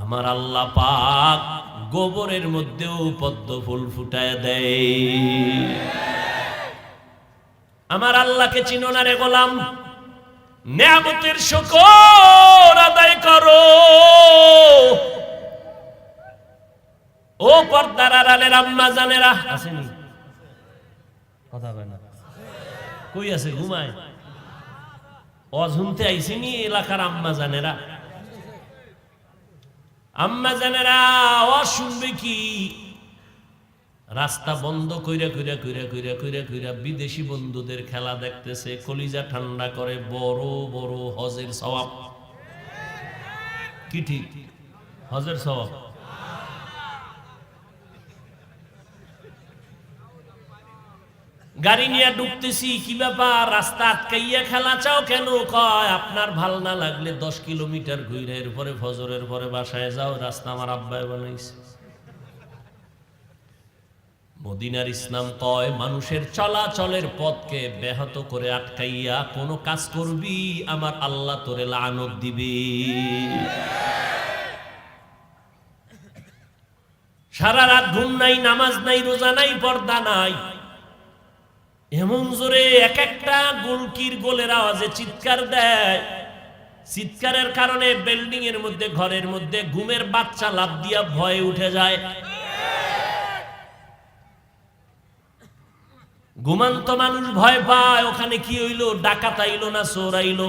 আমার আল্লাহ পাক গোবরের মধ্যেও পদ্ম ফুল ফুটায় দেয়। আমার আল্লাহকে চিনো না রে গোলাম? নেয়ামতের শুকর আদায় করো। ও পর্দার আড়ালের আম্মা জানেরা, আসেনি? কথা বলে না, কই আছে? ঘুমায়? অঝুনতে আইসেনি এলাকার আম্মা জানেরা? আম্মা জানেরা ও শুনবে কি? রাস্তা বন্ধ কইরা কইরা কইরা কইরা কইরা কইরা বিদেশি বন্ধুদের খেলা দেখতেছে, কলিজা ঠান্ডা করে। বড় বড় হজের সওয়াব। কি ঠিক? হজের সওয়াব। গাড়ি নিয়ে ঢুকতেছি, কি ব্যাপার? রাস্তা আটকাইয়া খেলা চাও কেন? কয় আপনার ভাল না লাগলে 10 কিলোমিটার ঘুরে এরপরে ফজরের পরে বাসায় যাও, রাস্তা আমার আব্বাই বানাইছে। মদিনার ইসলাম কয় মানুষের চলাচলের পথকে ব্যাহত করে আটকাইয়া কোনো কাজ করবি, আমার আল্লাহ তোরে লানত দিবে। সারা রাত ঘুম নাই, নামাজ নাই, রোজা নাই, পর্দা নাই, এমন জোরে এক একটা গোলকির গোলের আওয়াজে চিৎকার দেয়। চিৎকারের কারণে বিল্ডিং এর মধ্যে, ঘরের মধ্যে ঘুমের বাচ্চা লাফ দিয়া ভয়ে উঠে যায়। ঘুমান্ত মানুষ ভয় পায়, ওখানে কি হইলো? ডাকাত আইলো না চোর আইলো?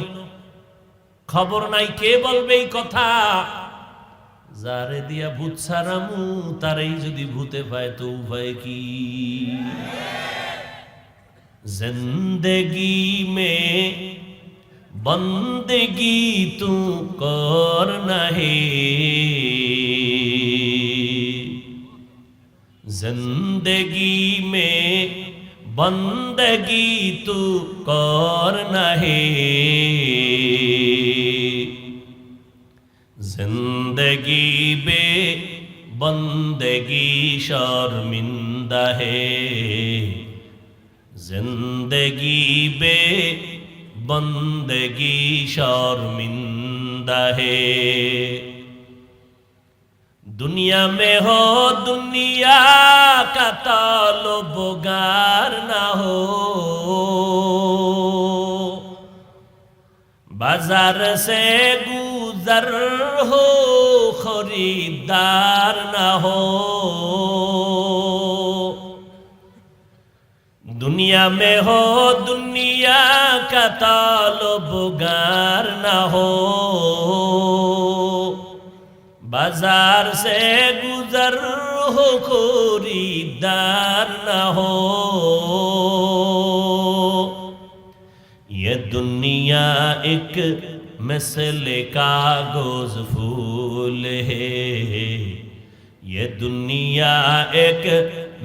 খবর নাই। কে বলবে এই কথা? যারে দিয়া ভূত ছাড়ামু তারেই যদি ভূতে পায় তো উপায় কি? जिंदगी में बंदगी तू करना है, जिंदगी में बंदगी तू करना है, जिंदगी बे बंदगी शर्मिंदा है, जिंदगी बे बंदगी शर्मिंदा है। दुनिया में हो दुनिया का ताल्लुबगार ना हो, बाजार से गुजर हो खरीदार ना हो। दुनिया में हो दुनिया का ताल्लुबगार ना हो, बाजार से गुजर हो खरीदार ना हो। ये दुनिया एक मिसले कागज फूल है, ये दुनिया एक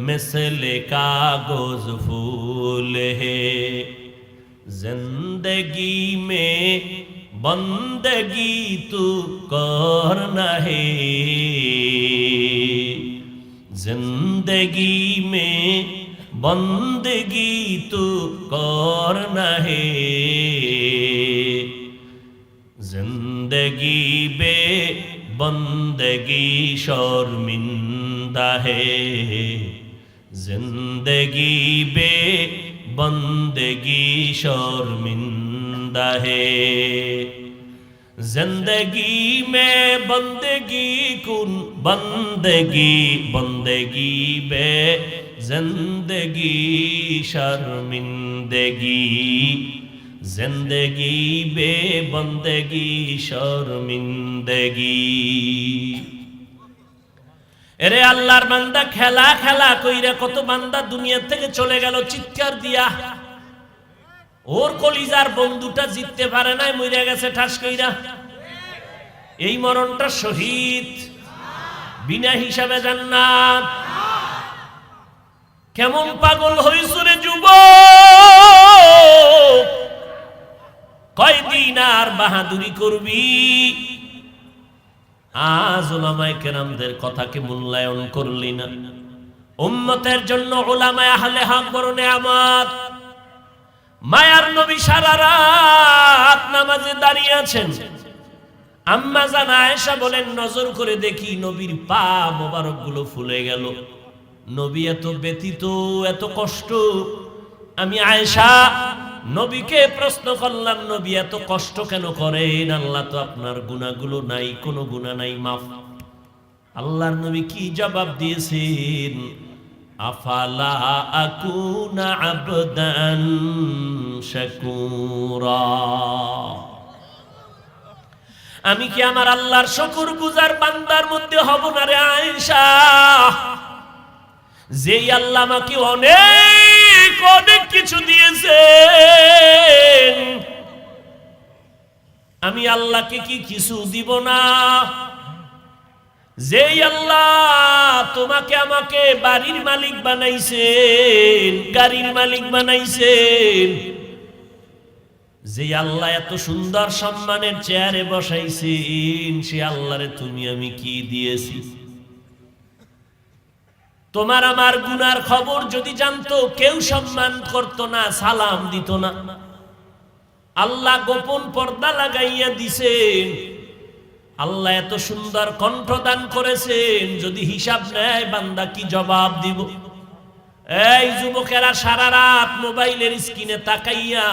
मिसले कागज फूल है। जिंदगी में बंदगी तू करना है, जिंदगी में बंदगी तू करना है। जिंदगी बे बंदगी शर्मिंदा है, जिंदगी बे बंदगी शर्मिंदा है। जिंदगी में बंदगी कुन बंदगी, बंदगी बे जिंदगी शर्मिंदगी, जिंदगी बे बंदगी शर्मिंदगी। এরে আল্লাহর বান্দা খেলা খেলা কইরা কত বান্দা দুনিয়া থেকে চলে গেল চিৎকার দিয়া। ওর কলিজার বন্ধুটা জিততে পারে নাই, মরে গেছে ঠাস কইরা। এই মরণটা শহীদ, বিনা হিসাবে জান্নাত। কেমন পাগল হইছ রে যুবক, কয়দিন আর বাহাদুরি করবি? আজ উলামায়ে কেরামদের কথাকে মূল্যায়ন করলি না। উম্মতের জন্য উলামায়ে আহলে হক বড় নেয়ামত। মায়ার নবী সারা রাত নামাজে দাঁড়িয়ে আছেন। আম্মা জান আয়েশা বলেন, নজর করে দেখি নবীর পা মোবারক গুলো ফুলে গেল। নবী এত ব্যথিত, এত কষ্ট। আমি আয়েশা নবীকে প্রশ্ন করলাম, নবী এত কষ্ট কেন করেন? আল্লাহ তো আপনার গুনাহগুলো নাই, কোনো গুনাহ নাই, মাফ। আল্লাহর নবী কি জবাব দিয়েছেন? আফালা আকুনা আবদান শাকুরা, আমি কি আমার আল্লাহর শুকরগুজার বান্দার মধ্যে হব না রে আয়েশা? যেই আল্লাহ আমাকে অনেক অনেক কিছু দিয়েছেন, আমি আল্লাহকে কি কিছু দিব না? যেই আল্লাহ তোমাকে আমাকে বাড়ির মালিক বানাইছেন, গাড়ির মালিক বানাইছেন, যে আল্লাহ এত সুন্দর সম্মানের চেয়ারে বসাইছেন, সে আল্লাহরে তুমি আমি কি দিয়েছি? তোমার আমার গুনার খবর যদি জানতো, কেউ সম্মান করত না, সালাম দিত না। আল্লাহ গোপন পর্দা লাগাইয়া দিছেন। আল্লাহ এত সুন্দর কণ্ঠদান করেছেন, যদি হিসাব নেয় বান্দা কি জবাব দিব? এই যুবকেরা সারা রাত মোবাইলের স্ক্রিনে তাকাইয়া,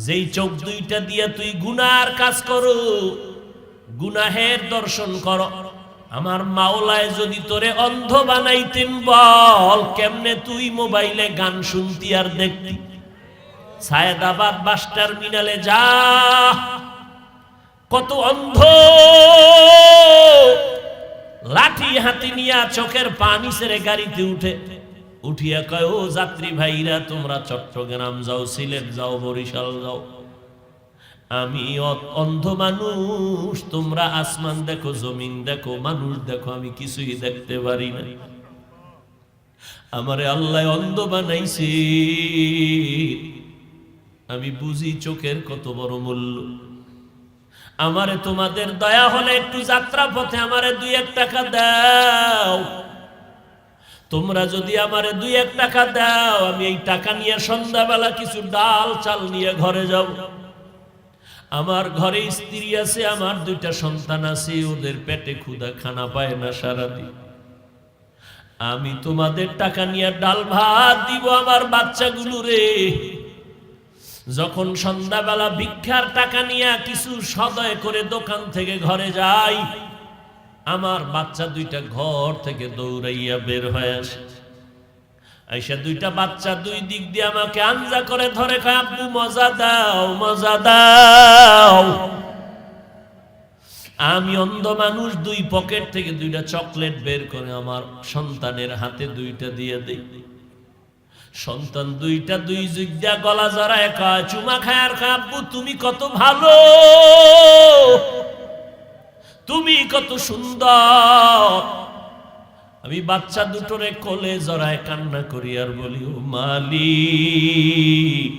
যেই চোখ দুইটা দিয়া তুই গুনার কাজ করো, গুনাহের দর্শন করো, আমার মাওলায় যদি তোরে অন্ধ বানাইতেন, বল কেমনে তুই মোবাইলে গান শুনতি আর দেখতি? সায়েদাবাদ বাস টার্মিনালে যা, কত অন্ধ লাঠি হাতে নিয়া চোখের পানি ছেড়ে গাড়িতে উঠিয়া কয়, ও যাত্রী ভাইরা, তোমরা চট্টগ্রাম যাও, সিলেট যাও, বরিশাল যাও, আমি অন্ধ মানুষ, তোমরা আসমান দেখো, জমিন দেখো, মানুষ দেখো, আমি কিছুই দেখতে পারি না। আমারে আল্লাহ অন্ধ বানাইছে, আমি বুঝি চোখের কত বড় মূল্য। আমারে তোমাদের দয়া হলে একটু যাত্রা পথে আমারে 2-1 টাকা দাও। তোমরা যদি আমারে 2-1 টাকা দাও, আমি এই টাকা নিয়ে সন্ধ্যাবেলা কিছু ডাল চাল নিয়ে ঘরে যাব। আমার ঘরে স্ত্রী আছে, আমার 2টা সন্তান আছে, ওদের পেটে ক্ষুধা, খানা পায় না সারাদিন। আমি তোমাদের টাকা নিয়ে ডাল ভাত দিব আমার বাচ্চাগুলো রে। যখন সন্ধ্যাবেলা ভিক্ষার টাকা নিয়ে কিছু সদয় করে দোকান থেকে ঘরে যাই, আমার বাচ্চা 2টা ঘর থেকে দৌড়াইয়া বের হয়ে আসে। আইসা 2টা বাচ্চা 2 দিক দিয়ে আমাকে আঞ্জা করে ধরে, কয় আব্বু মজা দাও, মজা দাও। আমি অন্ধ মানুষ, 2 পকেট থেকে 2টা চকলেট বের করে আমার সন্তানের হাতে 2টা দিয়ে দেই। সন্তান 2টা 2 যুগ দিয়া গলা জড়ায় কয়, চুমা খায় আর কয় আব্বু তুমি কত ভালো, তুমি কত সুন্দর। আমি বাচ্চা 2টোরে কোলে জড়ায় কান্না করি আর বলি, ও মালিক,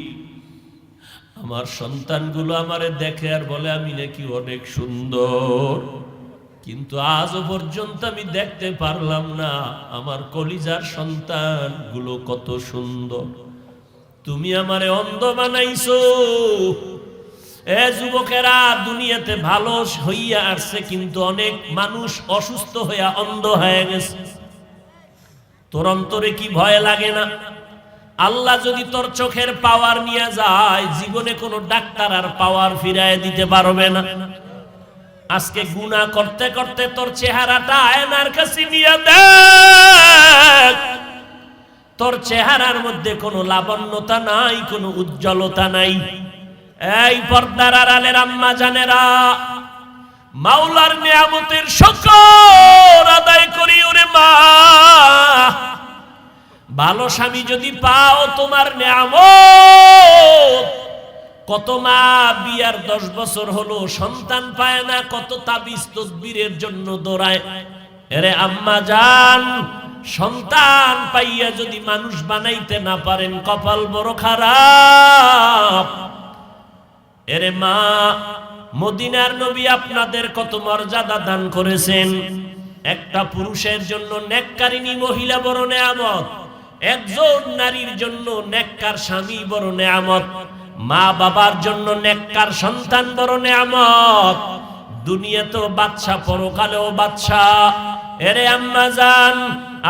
আমার সন্তানগুলো আমারে দেখে আর বলে আমি নাকি অনেক সুন্দর, কিন্তু আজও পর্যন্ত আমি দেখতে পারলাম না আমার কলিজার সন্তানগুলো কত সুন্দর। তুমি আমারে অন্ধ বানাইছো। এ যুবকেরা, দুনিয়াতে ভালো হইয়া আসছে, কিন্তু অনেক মানুষ অসুস্থ হইয়া অন্ধ হয়ে গেছে। তোর অন্তরে কি ভয় লাগে না? আল্লাহ যদি তোর চোখের পাওয়ার নিয়ে যায়, জীবনে কোনো ডাক্তার আর পাওয়ার ফিরায় দিতে পারবে না। আজকে গুনাহ করতে করতে তোর চেহারাটা আয়নার কাছে নিয়ে দেখ, তোর চেহারার মধ্যে কোনো লাবণ্যতা নাই, কোনো উজ্জ্বলতা নাই। এই পর্দার আড়ালের আম্মা জানেরা, মাওলার নিয়ামতের শুকর আদায় করি ওরে মা। ভালো স্বামী যদি পাও তোমার নিয়ামত। কত মা বিয়ার 10 বছর হলো সন্তান পায় না, কত তাবিজ তদবিরের জন্য দৌড়ায়। এরে আম্মা জান, সন্তান পাইয়া যদি মানুষ বানাইতে না পারেন, কপাল বড় খারাপ। এরে মা, মদিনার নবী আপনাদের কত মর্যাদা দান করেছেন। একটা পুরুষের জন্য নেককারিনী মহিলা বড় নেয়ামত, একজন নারীর জন্য নেককার স্বামী বড় নেয়ামত, মা বাবার জন্য নেককার সন্তান বড় নেয়ামত। দুনিয়াতেও বাদশা, পরকালেও বাদশা। এরে আম্মা জান,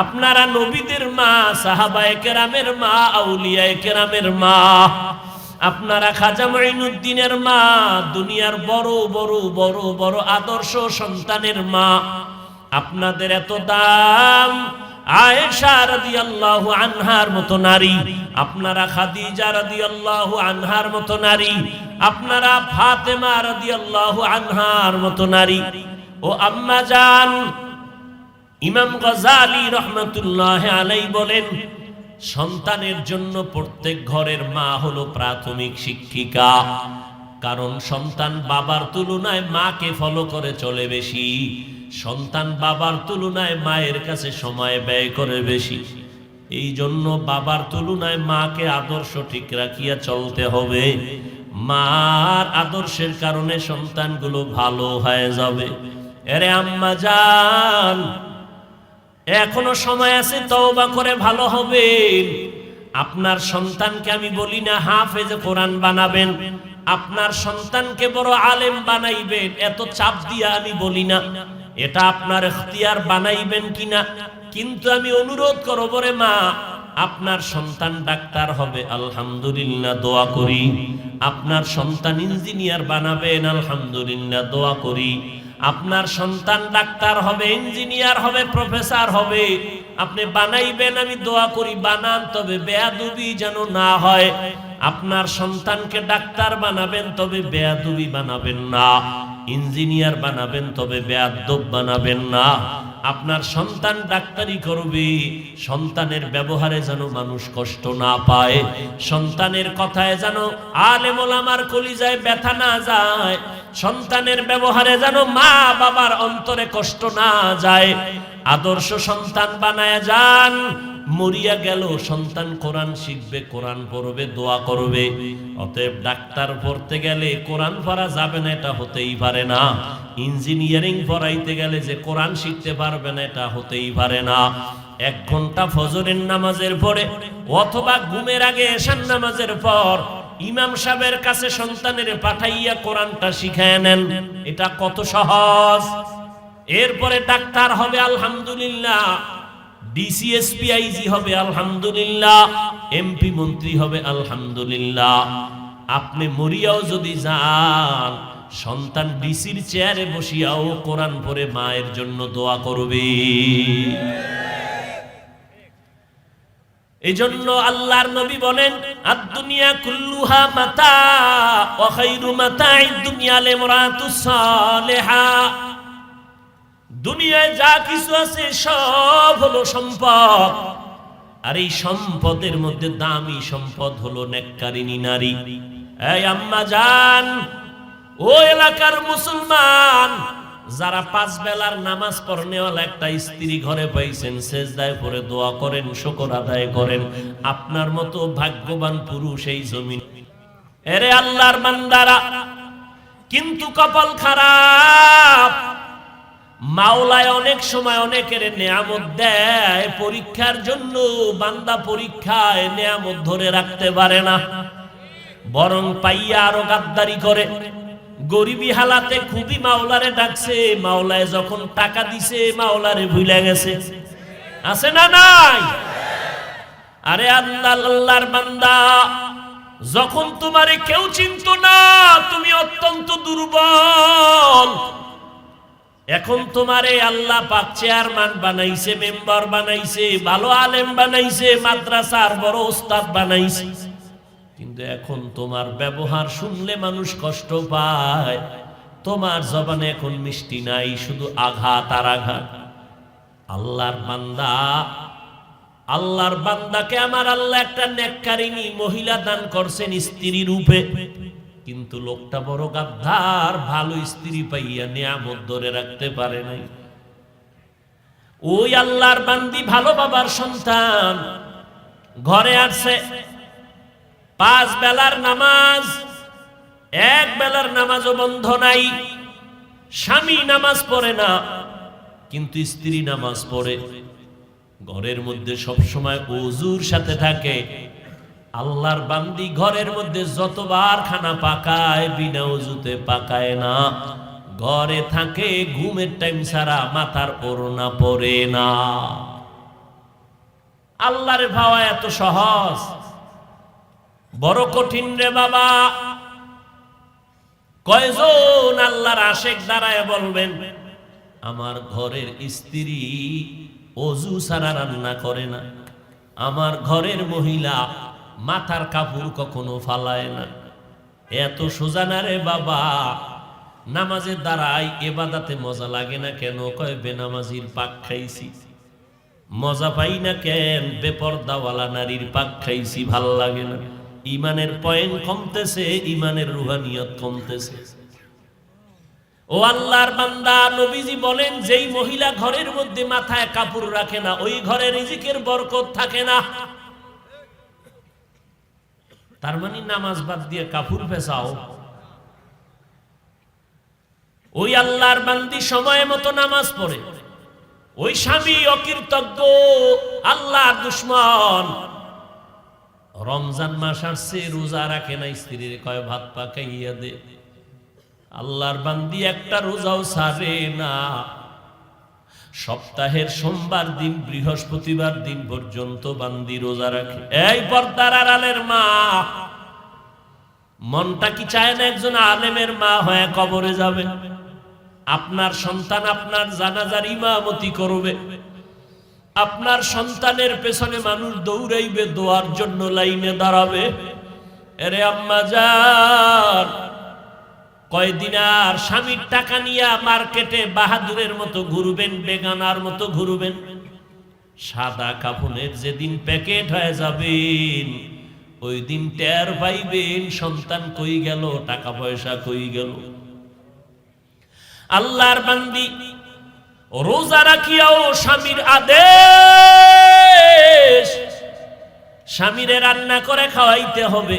আপনারা নবীদের মা, সাহাবায়ে কেরামের মা, আউলিয়ায়ে কেরামের মা, আপনারা খাজা মুঈনুদ্দিনের মা, দুনিয়ার বড় বড় বড় বড় আদর্শ সন্তানের মা। আপনাদের এত দাম। আয়েশা রাদিয়াল্লাহু আনহার মতো নারী, আপনারা খাদিজা রাদিয়াল্লাহু আনহার মতো নারী, আপনারা ফাতেমা রাদিয়াল্লাহু আনহার মতো নারী। ও আম্মা জান, ইমাম গজালি রহমাতুল্লাহি আলাইহি বলেন, সন্তানের জন্য প্রত্যেক ঘরের মা হলো প্রাথমিক শিক্ষিকা। কারণ সন্তান বাবার তুলনায় মাকে ফলো করে চলে বেশি। সন্তান বাবার তুলনায় মায়ের কাছে সময় ব্যয় করে বেশি। এই জন্য বাবার তুলনায় মাকে আদর্শ ঠিক রাখিয়া চলতে হবে। মার আদর্শের কারণে সন্তানগুলো ভালো হয়ে যাবে। এরে আম্মা জান, এখনো সময় আছে, তওবা করে ভালো হবেন। আপনার সন্তানকে আমি বলি না হাফেজে কোরআন বানাবেন, আপনার সন্তানকে বড় আলেম বানাইবেন, এত চাপ দিয়া আমি বলি না। এটা আপনার ইখতিয়ার, বানাইবেন কিনা। কিন্তু আমি অনুরোধ করব রে মা, আপনার সন্তান ডাক্তার হবে, আলহামদুলিল্লাহ, দোয়া করি। আপনার সন্তান ইঞ্জিনিয়ার বানাবেন, আলহামদুলিল্লাহ, দোয়া করি। আপনার সন্তান ডাক্তার হবে, ইঞ্জিনিয়ার হবে, প্রফেসর হবে, আপনি বানাইবেন, আমি দোয়া করি। বানান, তবে বেয়াদবি যেন না হয়। আপনার সন্তানকে ডাক্তার বানাবেন, তবে বেয়াদবি বানাবেন না। ইঞ্জিনিয়ার বানাবেন, তবে বেয়াদব বানাবেন না। আপনার সন্তান ডাক্তারি করবে, সন্তানের ব্যবহারে যেন মানুষ কষ্ট না পায়, সন্তানের কথায় যেন আলেম ওলামার কলিজায় ব্যথা না যায়, সন্তানের ব্যবহারে যেন মা বাবার অন্তরে কষ্ট না যায়। আদর্শ সন্তান বানায় যান। মরিয়া গেল সন্তান কোরআন শিখবে, কোরআন পড়বে, দোয়া করবে। অতএব ডাক্তার পড়তে গেলে কোরআন পড়া যাবে না, এটা হতেই পারে না। ইঞ্জিনিয়ারিং পড়াইতে গেলে যে কোরআন শিখতে পারবে না, এটা হতেই পারে না। 1 ঘন্টা ফজরের নামাজের পরে অথবা ঘুমের আগে এশার নামাজের পর ইমাম সাহেবের কাছে সন্তানের পাঠাইয়া কোরআনটা শিখায় নেন। এটা কত সহজ। এরপরে ডাক্তার হবে আলহামদুলিল্লাহ, ডিসিএসপিআইজি হবে আলহামদুলিল্লাহ, এমপি মন্ত্রী হবে আলহামদুলিল্লাহ। আপনি মরিয়াও যদি যান, সন্তান ডিসির চেয়ারে বসিয়াও কোরআন পড়ে মায়ের জন্য দোয়া করবে। এজন্য আল্লাহর নবী বলেন, আদ-দুনিয়া কুল্লুহা মাতা ওয়া খায়রু মাতা'id দুনিয়া লিমরাতুস সালিহা। দুনিয়ায় যা কিছু আছে সব হলো সম্পদ, আর এই সম্পদের মধ্যে দামি সম্পদ হলো নেককারিনী নারী। এই আম্মা জান, ও এলাকার মুসলমান, যারা 5 বেলার নামাজ পড়নেওয়ালা একটা স্ত্রী ঘরে পাইছেন, সেজদায় পড়ে দোয়া করেন, শুকর আদায় করেন। আপনার মতো ভাগ্যবান পুরুষ এই জমিন। এরে আল্লাহর বান্দারা, কিন্তু কপাল খারাপ, মাওলায় অনেক সময় অনেকের নেয়ামত দেয় পরীক্ষার জন্য। বান্দা পরীক্ষায় নেয়ামত ধরে রাখতে পারে না, বরং পাইয়া আরো গাদ্দারি করে। গরিবী হালাতে খুবই মাওলারে ডাকছে, মাওলায় যখন টাকা দিছে মাওলারে ভুলে গেছে। আছে না নাই? আরে আল্লাহর বান্দা, যখন তোমারে কেউ চিনত না, তুমি অত্যন্ত দুর্বল, এখন তোমারে আল্লাহ পাক চেয়ারম্যান বানাইছে, মেম্বার বানাইছে, ভালো আলেম বানাইছে, মাদ্রাসার বড় ওস্তাদ বানাইছে, কিন্তু এখন তোমার ব্যবহার শুনলে মানুষ কষ্ট পায়। তোমার জবানে এখন মিষ্টি নাই, শুধু আঘাত আর আঘাত। আল্লাহর বান্দাকে আমার আল্লাহ একটা নেককারিনী মহিলা দান করছেন স্ত্রী রূপে, কিন্তু লোকটা বড় গাদ্দার, ভালো স্ত্রী পাইয়া নিয়ামত ধরে রাখতে পারে নাই। ওই আল্লাহর বান্দি ভালো বাবার সন্তান, ঘরে আসছে 5 বেলার নামাজ, 1 বেলার নামাজও বন্ধ নাই। স্বামী নামাজ পড়ে না, কিন্তু স্ত্রী নামাজ পড়ে। ঘরের মধ্যে সব সময় ওযুর সাথে থাকে। আল্লাহর বান্দি ঘরের মধ্যে যতবার খানা পাকায়, বিনা ওযুতে পাকায় না। ঘরে থাকে, ঘুমের টাইম ছাড়া মাথার ওড়না পরে না। আল্লাহর ভাওয়া এত সহজ, বড় কঠিন রে বাবা। কয়জন আল্লাহর আশিক দাঁড়ায় বলবেন, আমার ঘরের স্ত্রী ওযু ছাড়া রান্না করে না, আমার ঘরের মহিলা মাথার কাপড় কখনো ফালায় না। এত সোজা না রে বাবা। নামাজের দ্বারাই ইবাদতে মজা লাগে না কেন? কয় বেনামাজির পাক খাইছি। মজা পাই না কেন? বেপরদাওয়ালা নারীর পাক খাইছি, ভাল লাগে না। ইমানের পয়েন্ট কমতেছে, ইমানের রুহানিয়ত কমতেছে। ও আল্লাহর বান্দা, নবীজি বলেন, যেই মহিলা ঘরের মধ্যে মাথায় কাপড় রাখে না, ওই ঘরে রিজিকের বরকত থাকে না। তার মানে নামাজ বাদ দিয়ে কাপড় পেছাও। ওই আল্লাহর বান্দি সময় মতো নামাজ পড়ে, ওই স্বামী অকৃতজ্ঞ, আল্লাহর দুশমন। রমজান মাস আসছে, রোজা রাখে না, স্ত্রীর কয় ভাত পাকাইয়া দে। আল্লাহর বান্দি একটা রোজাও ছাড়ে না। সপ্তাহের সোমবার দিন, বৃহস্পতিবার দিন পর্যন্ত বান্দি রোজা রাখে। এই পর্দার আড়ালের মা, মনটা কি চায় না একজন আলেমের মা হয়ে কবরে যাবে? আপনার সন্তান আপনার জানাজার ইমামতি করবে, আপনার সন্তানের পেছনে মানুষ দৌড়াইবে, দোয়ার জন্য লাইনে দাঁড়াবে। এরে আম্মা জান, কয়দিন আর স্বামীর টাকা নিয়ে মার্কেটে বাহাদুরের মতো ঘুরবেন, বেগানার মতো ঘুরবেন? সাদা কাফনের যেদিন প্যাকেট হয়ে যাবেন, ওই দিন টের পাইবেন সন্তান কই গেল, টাকা পয়সা কই গেল। আল্লাহর বান্দি রোজা রাখিয়াও স্বামীর আদেশ, স্বামীরে রান্না করে খাওয়াইতে হবে।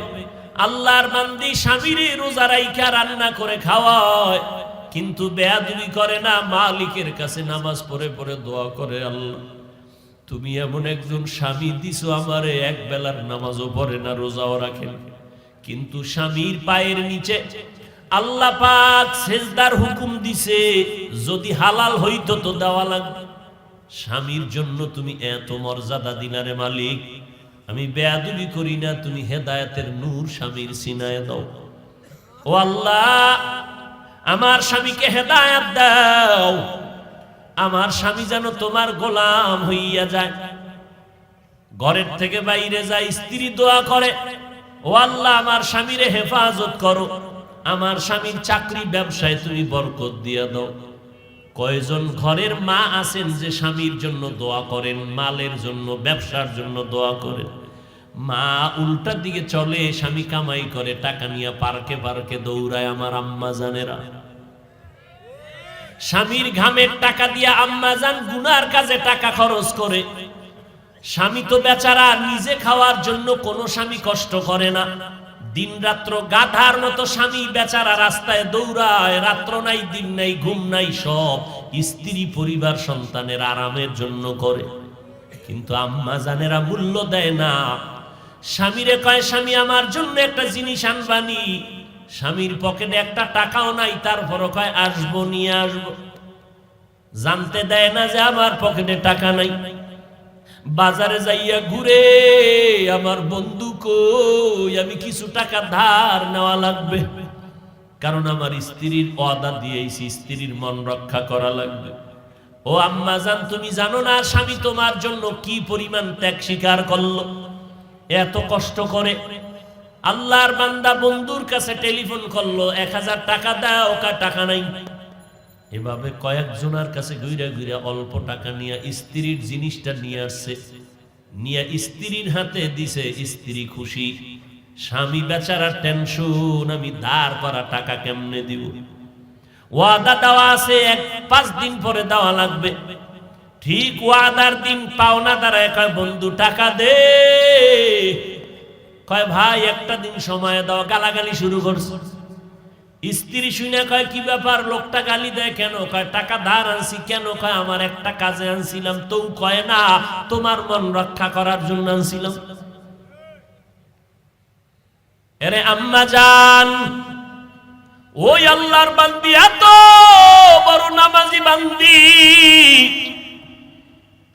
আল্লাহর বান্দি স্বামীরে রোজা রাইখা রান্না করে খাওয়ায়, কিন্তু বেয়াদবি করে না, মালিকের কাছে নামাজ পড়ে পড়ে দোয়া করে, আল্লাহ তুমি এমন একজন স্বামী দিছো আমারে, এক বেলার নামাজও পড়ে না, রোজাও রাখেন, কিন্তু স্বামীর পায়ের নিচে আল্লাহ পাক সেজদার হুকুম দিছে, যদি হালাল হইতো তো দেওয়া লাগবে। স্বামীর জন্য তুমি এত মর্যাদা দিলারে মালিক, আমি বেয়াদবি করি না, তুমি হেদায়েতের নূর স্বামীর সিনায় দাও। ও আল্লাহ, আমার স্বামীকে হেদায়েত দাও, আমার স্বামী যেন তোমার গোলাম হইয়া যায়। ঘরের থেকে বাইরে যায়, স্ত্রী দোয়া করে, ও আল্লাহ আমার স্বামীরে হেফাজত করো, আমার স্বামীর চাকরি ব্যবসায় তুমি বরকত দিয়া দাও। কয়জন ঘরের মা আছেন যে স্বামীর জন্য দোয়া করেন, মালের জন্য, ব্যবসার জন্য দোয়া করেন? মা উল্টা দিকে চলে, স্বামী কামাই করে, টাকা নিয়ে পার্কে পার্কে দৌড়ায়। আমার আম্মা জানেরা, স্বামীর ঘামের টাকা দিয়ে আম্মা জান গুনার কাজে টাকা খরচ করে। স্বামী তো বেচারা নিজে খাওয়ার জন্য কোন স্বামী কষ্ট করে না, দিন রাত্র গাধার মতো স্বামী বেচারা রাস্তায় দৌড়ায়, রাত্র নাই দিন নাই ঘুম নাই, সব স্ত্রী পরিবার সন্তানের আরামের জন্য করে। কিন্তু আম্মা জানেরা মূল্য দেয় না। স্বামীরে কয়, স্বামী আমার জন্য একটা জিনিস আনবানি, স্বামীর পকেটে একটা টাকাও নাই, তারপরও কয় আসবো, নিয়ে আসবো। জানতে দেয় না যে আমার পকেটে টাকা নাই। বাজারে যাইয়া ঘুরে, আমার বন্ধু কই, আমি কিছু টাকা ধার নেওয়া লাগবে, কারণ আমার স্ত্রীর ওয়াদা দিয়েছি, স্ত্রীর মন রক্ষা করা লাগবে। ও আম্মা জান, তুমি জানো না স্বামী তোমার জন্য কি পরিমাণ ত্যাগ স্বীকার করলো, এত কষ্ট করে। আল্লাহর বান্দা বন্ধুর কাছে টেলিফোন করলো, 1000 টাকা দাও, টাকা নাই। এভাবে কয়েকজনের কাছে ঘুরে ঘুরে অল্প টাকা নিয়ে স্ত্রীর জিনিসটা নিয়ে আসছে, নিয়ে স্ত্রীর হাতে দিছে, স্ত্রী খুশি। স্বামী বেচারা টেনশন, আমি ধার করা টাকা কেমনে দিব, ওয়াদা দেওয়া আছে 5 দিন পরে দেওয়া লাগবে। ঠিক ওয়াদার দিন পাওনা দাঁড়ায়, কয় বন্ধু টাকা দে, কয় ভাই একটা দিন সময় দাও, গালাগালি শুরু করছে। স্ত্রী শুনে কয় কি ব্যাপার, লোকটা গালি দেয় কেন? কয় টাকা ধার আনছি। কেন? কয় আমার একটা কাজে আনছিলাম। তো কয় না, তোমার মন রক্ষা করার জন্য আনছিলাম। এরে আম্মা জান, ওই আল্লাহর বান্দি, এত বড় নামাজি বান্দি,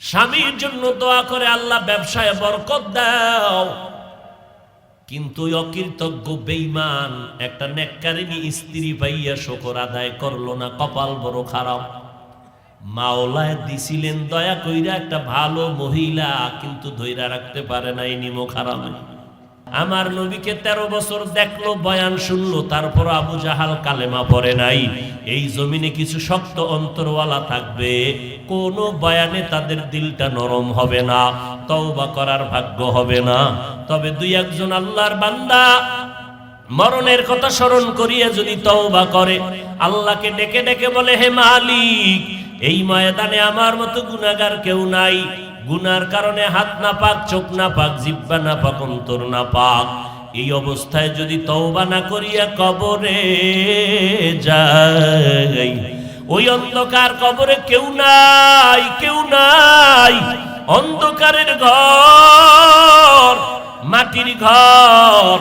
স্বামীর জন্য দোয়া করে, আল্লাহ ব্যবসায় বরকত দাও, কিন্তু অকৃতজ্ঞ বেঈমান একটা নেককারিনী স্ত্রী পাইয়া শুকর আদায় করলো না, কপাল বড় খারাপ। মাওলায় দিছিলেন দয়া কইরা একটা ভালো মহিলা, কিন্তু ধইরা রাখতে পারে নাই নিমক হারামে। আমার নবীকে 13 বছর দেখলো, বয়ান শুনলো, তারপর আবু জাহাল কালেমা পড়ে নাই। এই জমিনে কিছু শক্ত অন্তরওয়ালা থাকবে, কোন বয়ানে তাদের দিলটা নরম হবে না, তওবা করার ভাগ্য হবে না। তবে 2-1 আল্লাহর বান্দা মরণের কথা স্মরণ করিয়া যদি তওবা করে, আল্লাহকে ডেকে ডেকে বলে, হে মালিক, এই ময়দানে আমার মতো গুনাহগার কেউ নাই, গুনার কারণে হাত না পাক, চোখ না পাক, জিহ্বা না পাক, অন্তর না পাক, এই অবস্থায় যদি তওবা না করিয়া কবরে যাই, ওই অন্ধকার কবরে কেউ নাই, কেউ নাই, অন্ধকারের ঘর, মাটির ঘর।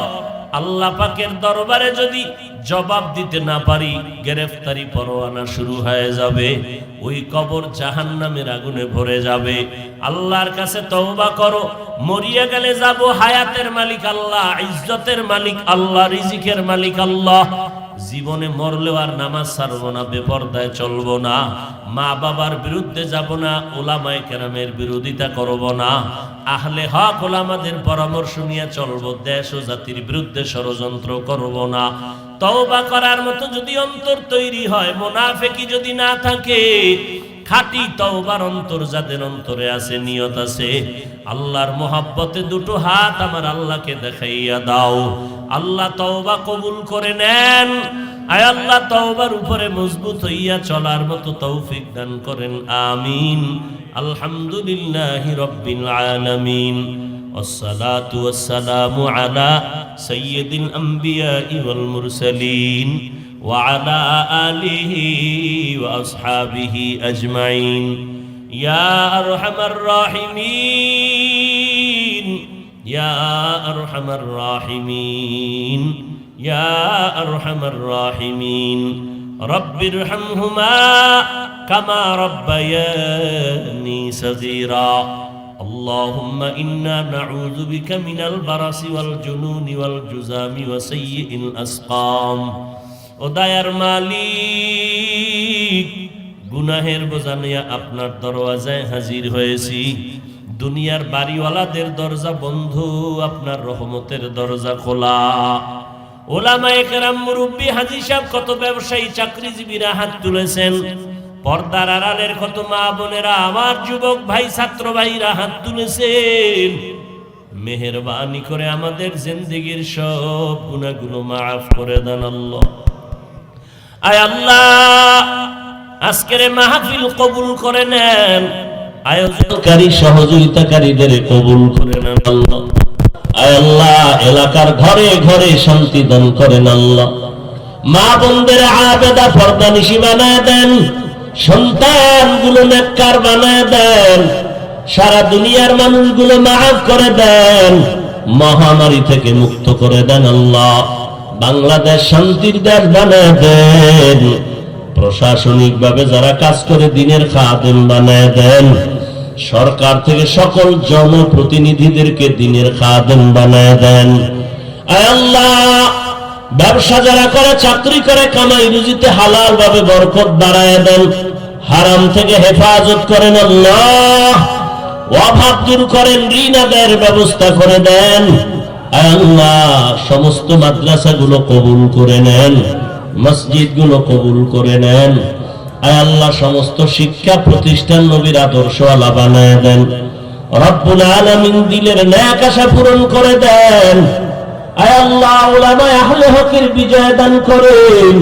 আল্লাহ পাকের দরবারে যদি জবাব দিতে না পারি, গ্রেফতারি পরোয়ানা শুরু হয়ে যাবে, ওই কবর জাহান্নামের আগুনে ভরে যাবে। আল্লাহর কাছে তওবা করো, মরিয়া গেলে যাব, হায়াতের মালিক আল্লাহ, ইজ্জতের মালিক আল্লাহ, রিজিকের মালিক আল্লাহ। জীবনে মরলেও আর নামাজ ছাড়ব না, বেপরদায় চলব না, মা বাবার বিরুদ্ধে যাব না, ওলামায়ে কেরামের বিরোধিতা করব না, আহলে হক ওলামাদের পরামর্শ নিয়ে চলব, দেশ ও জাতির বিরুদ্ধে ষড়যন্ত্র করব না। তওবা করার মতো যদি অন্তর তৈরি হয়, মুনাফিকি যদি না থাকে, খাঁটি তওবার অন্তর যাদের অন্তরে আছে, নিয়ত আছে, আল্লাহর মোহাব্বতে 2 হাত আমার আল্লাহকে দেখাইয়া দাও। আল্লাহ তওবা কবুল করে নেন। আয় আল্লাহ, তওবার উপরে মজবুত হইয়া চলার মতো তৌফিক দান করেন, আমিন। আলহামদুলিল্লাহি রাব্বিল আলামিন, والصلاة والسلام على سيد الأنبياء والمرسلين وعلى آله وأصحابه أجمعين يا أرحم الراحمين يا أرحم الراحمين يا أرحم الراحمين رب ارحمهما كما ربياني صغيرا اللهم إنا نعوذ بك من البرص والجنون والجذام وسيء الأسقام ও দয়ার মালিক গুনাহের বোঝা নিয়ে আপনার দরওয়াজায় হাজির হয়েছি দুনিয়ার বাড়িওয়ালাদের দরজা বন্ধ আপনার রহমতের দরজা খোলা ওলামায়ে কেরাম মুরব্বি হাজী সাহেব কত ব্যবসায়ী চাকরিজীবীরা হাত তুলেছেন পর্দার আড়ালের কত মা বোনেরা আমার যুবক ভাই ছাত্র ভাইরা হাত তুলেছেন মেহেরবানি করে আমাদের জিন্দেগীর সব গুনাহগুলো মাফ করে দেন আল্লাহ আয় আল্লাহ আজকের মাহফিল কবুল করে নেন আয়োজনকারী সহযোগিতাকারীদের কবুল করে নেন আল্লাহ আয় আল্লাহ এলাকার ঘরে ঘরে শান্তি দান করেন আল্লাহ মা বোনদের আবেদা পর্দানিশী বানায় দেন সন্তানগুলো নেককার বানায় দেন সারা দুনিয়ার মানুষগুলো মাফ করে দেন মহামারী থেকে মুক্ত করে দেন আল্লাহ বাংলাদেশ শান্তির দেশ বানায় দেন প্রশাসনিকভাবে যারা কাজ করে দিনের খাদেম বানায় দেন সরকার থেকে সকল জনপ্রতিনিধিদেরকে দিনের খাদেম বানায় দেন আয় আল্লাহ ব্যবসা যারা করে চাকরি করে কামাই রুজিতে হালাল ভাবে বরকত বাড়ায় দেন হারাম থেকে হেফাজত করেন আল্লাহ অভাব দূর করেন ঋণ আদায়ের ব্যবস্থা করে দেন আয় আল্লাহ সমস্ত মাদ্রাসাগুলো কবুল করে নেন মসজিদগুলো কবুল করে নেন আয় আল্লাহ সমস্ত শিক্ষা প্রতিষ্ঠান নবীর আদর্শওয়ালা বানায় দেন রব্বুল আলামিন দিলের নেক আশা পূরণ করে দেন আয় আল্লাহ উলামায়ে আহলে হকের বিজয় দান করেন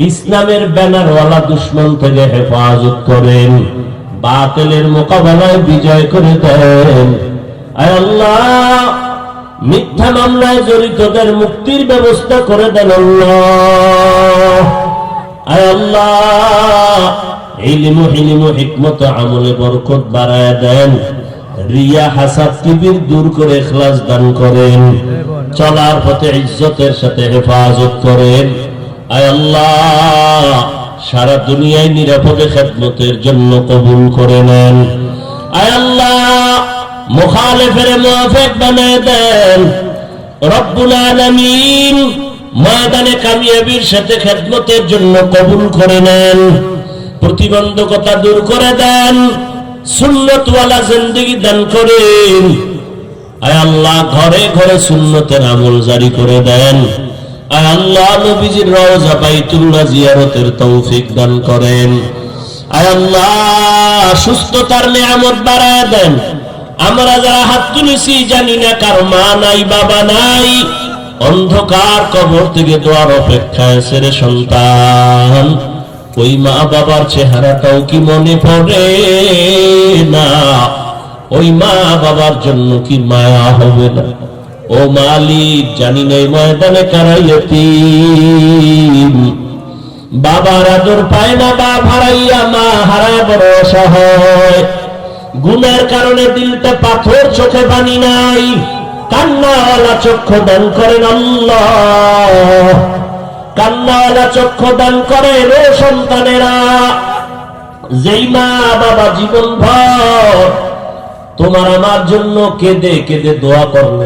ইসলামের ব্যানারওয়ালা দুশমন থেকে হেফাজত করেন বাতিলের মোকাবেলায় বিজয় করে দেন আয় আল্লাহ মিথ্যা মামলায় জড়িতদের মুক্তির ব্যবস্থা করে দেন আল্লাহ আয় আল্লাহ ইলম হিকমত আমলে বরকত বাড়ায় দেন রিয়া হাসাদ কিবির দূর করে ইখলাস দান করেন চলার পথে ইজ্জতের সাথে হেফাজত করেন আয় আল্লাহ সারা দুনিয়ায় নিরাপদে খেদমতের জন্য কবুল করে নেন আয় আল্লাহ মুখালিফের মুওয়াফিক বানায় দেন রব্বুল আলামিন ময়দানে কামিয়াবির সাথে খেদমতের জন্য কবুল করে নেন প্রতিবন্ধকতা দূর করে দেন সুন্নতওয়ালা জিন্দেগি দান করেন আয় আল্লাহ ঘরে ঘরে সুন্নতের আমল জারি করে দেন আয় আল্লাহ নবীজির রওজা বাইতুল্লাহ জিয়ারতের তৌফিক দান করেন আয় আল্লাহ সুস্থতার নিয়ামত বাড়ায় দেন আমরা যারা হাত তুলেছি জানি না কার মা নাই বাবা নাই অন্ধকার কবর থেকে দোয়ার অপেক্ষায় ছেড়ে সন্তান ওই মা বাবার চেহারাটাও কি মনে পড়ে না ওই মা বাবার জন্য কি মায়া হবে না ও মালিক জানি না এই ময়দানে কারা ইয়তীম বাবার আদর পায় না বাপ হারাইয়া মা হারায় বড় অসহায় গুনার কারণে দিলটা পাথর চোখে পানি নাই কান্নাওয়ালা চক্ষু দান করেন আল্লাহ কান্নাওয়ালা চক্ষু দান করেন ও সন্তানেরা যেই মা বাবা জীবন ভর তোমার আমার জন্য কেঁদে কেঁদে দোয়া করলেন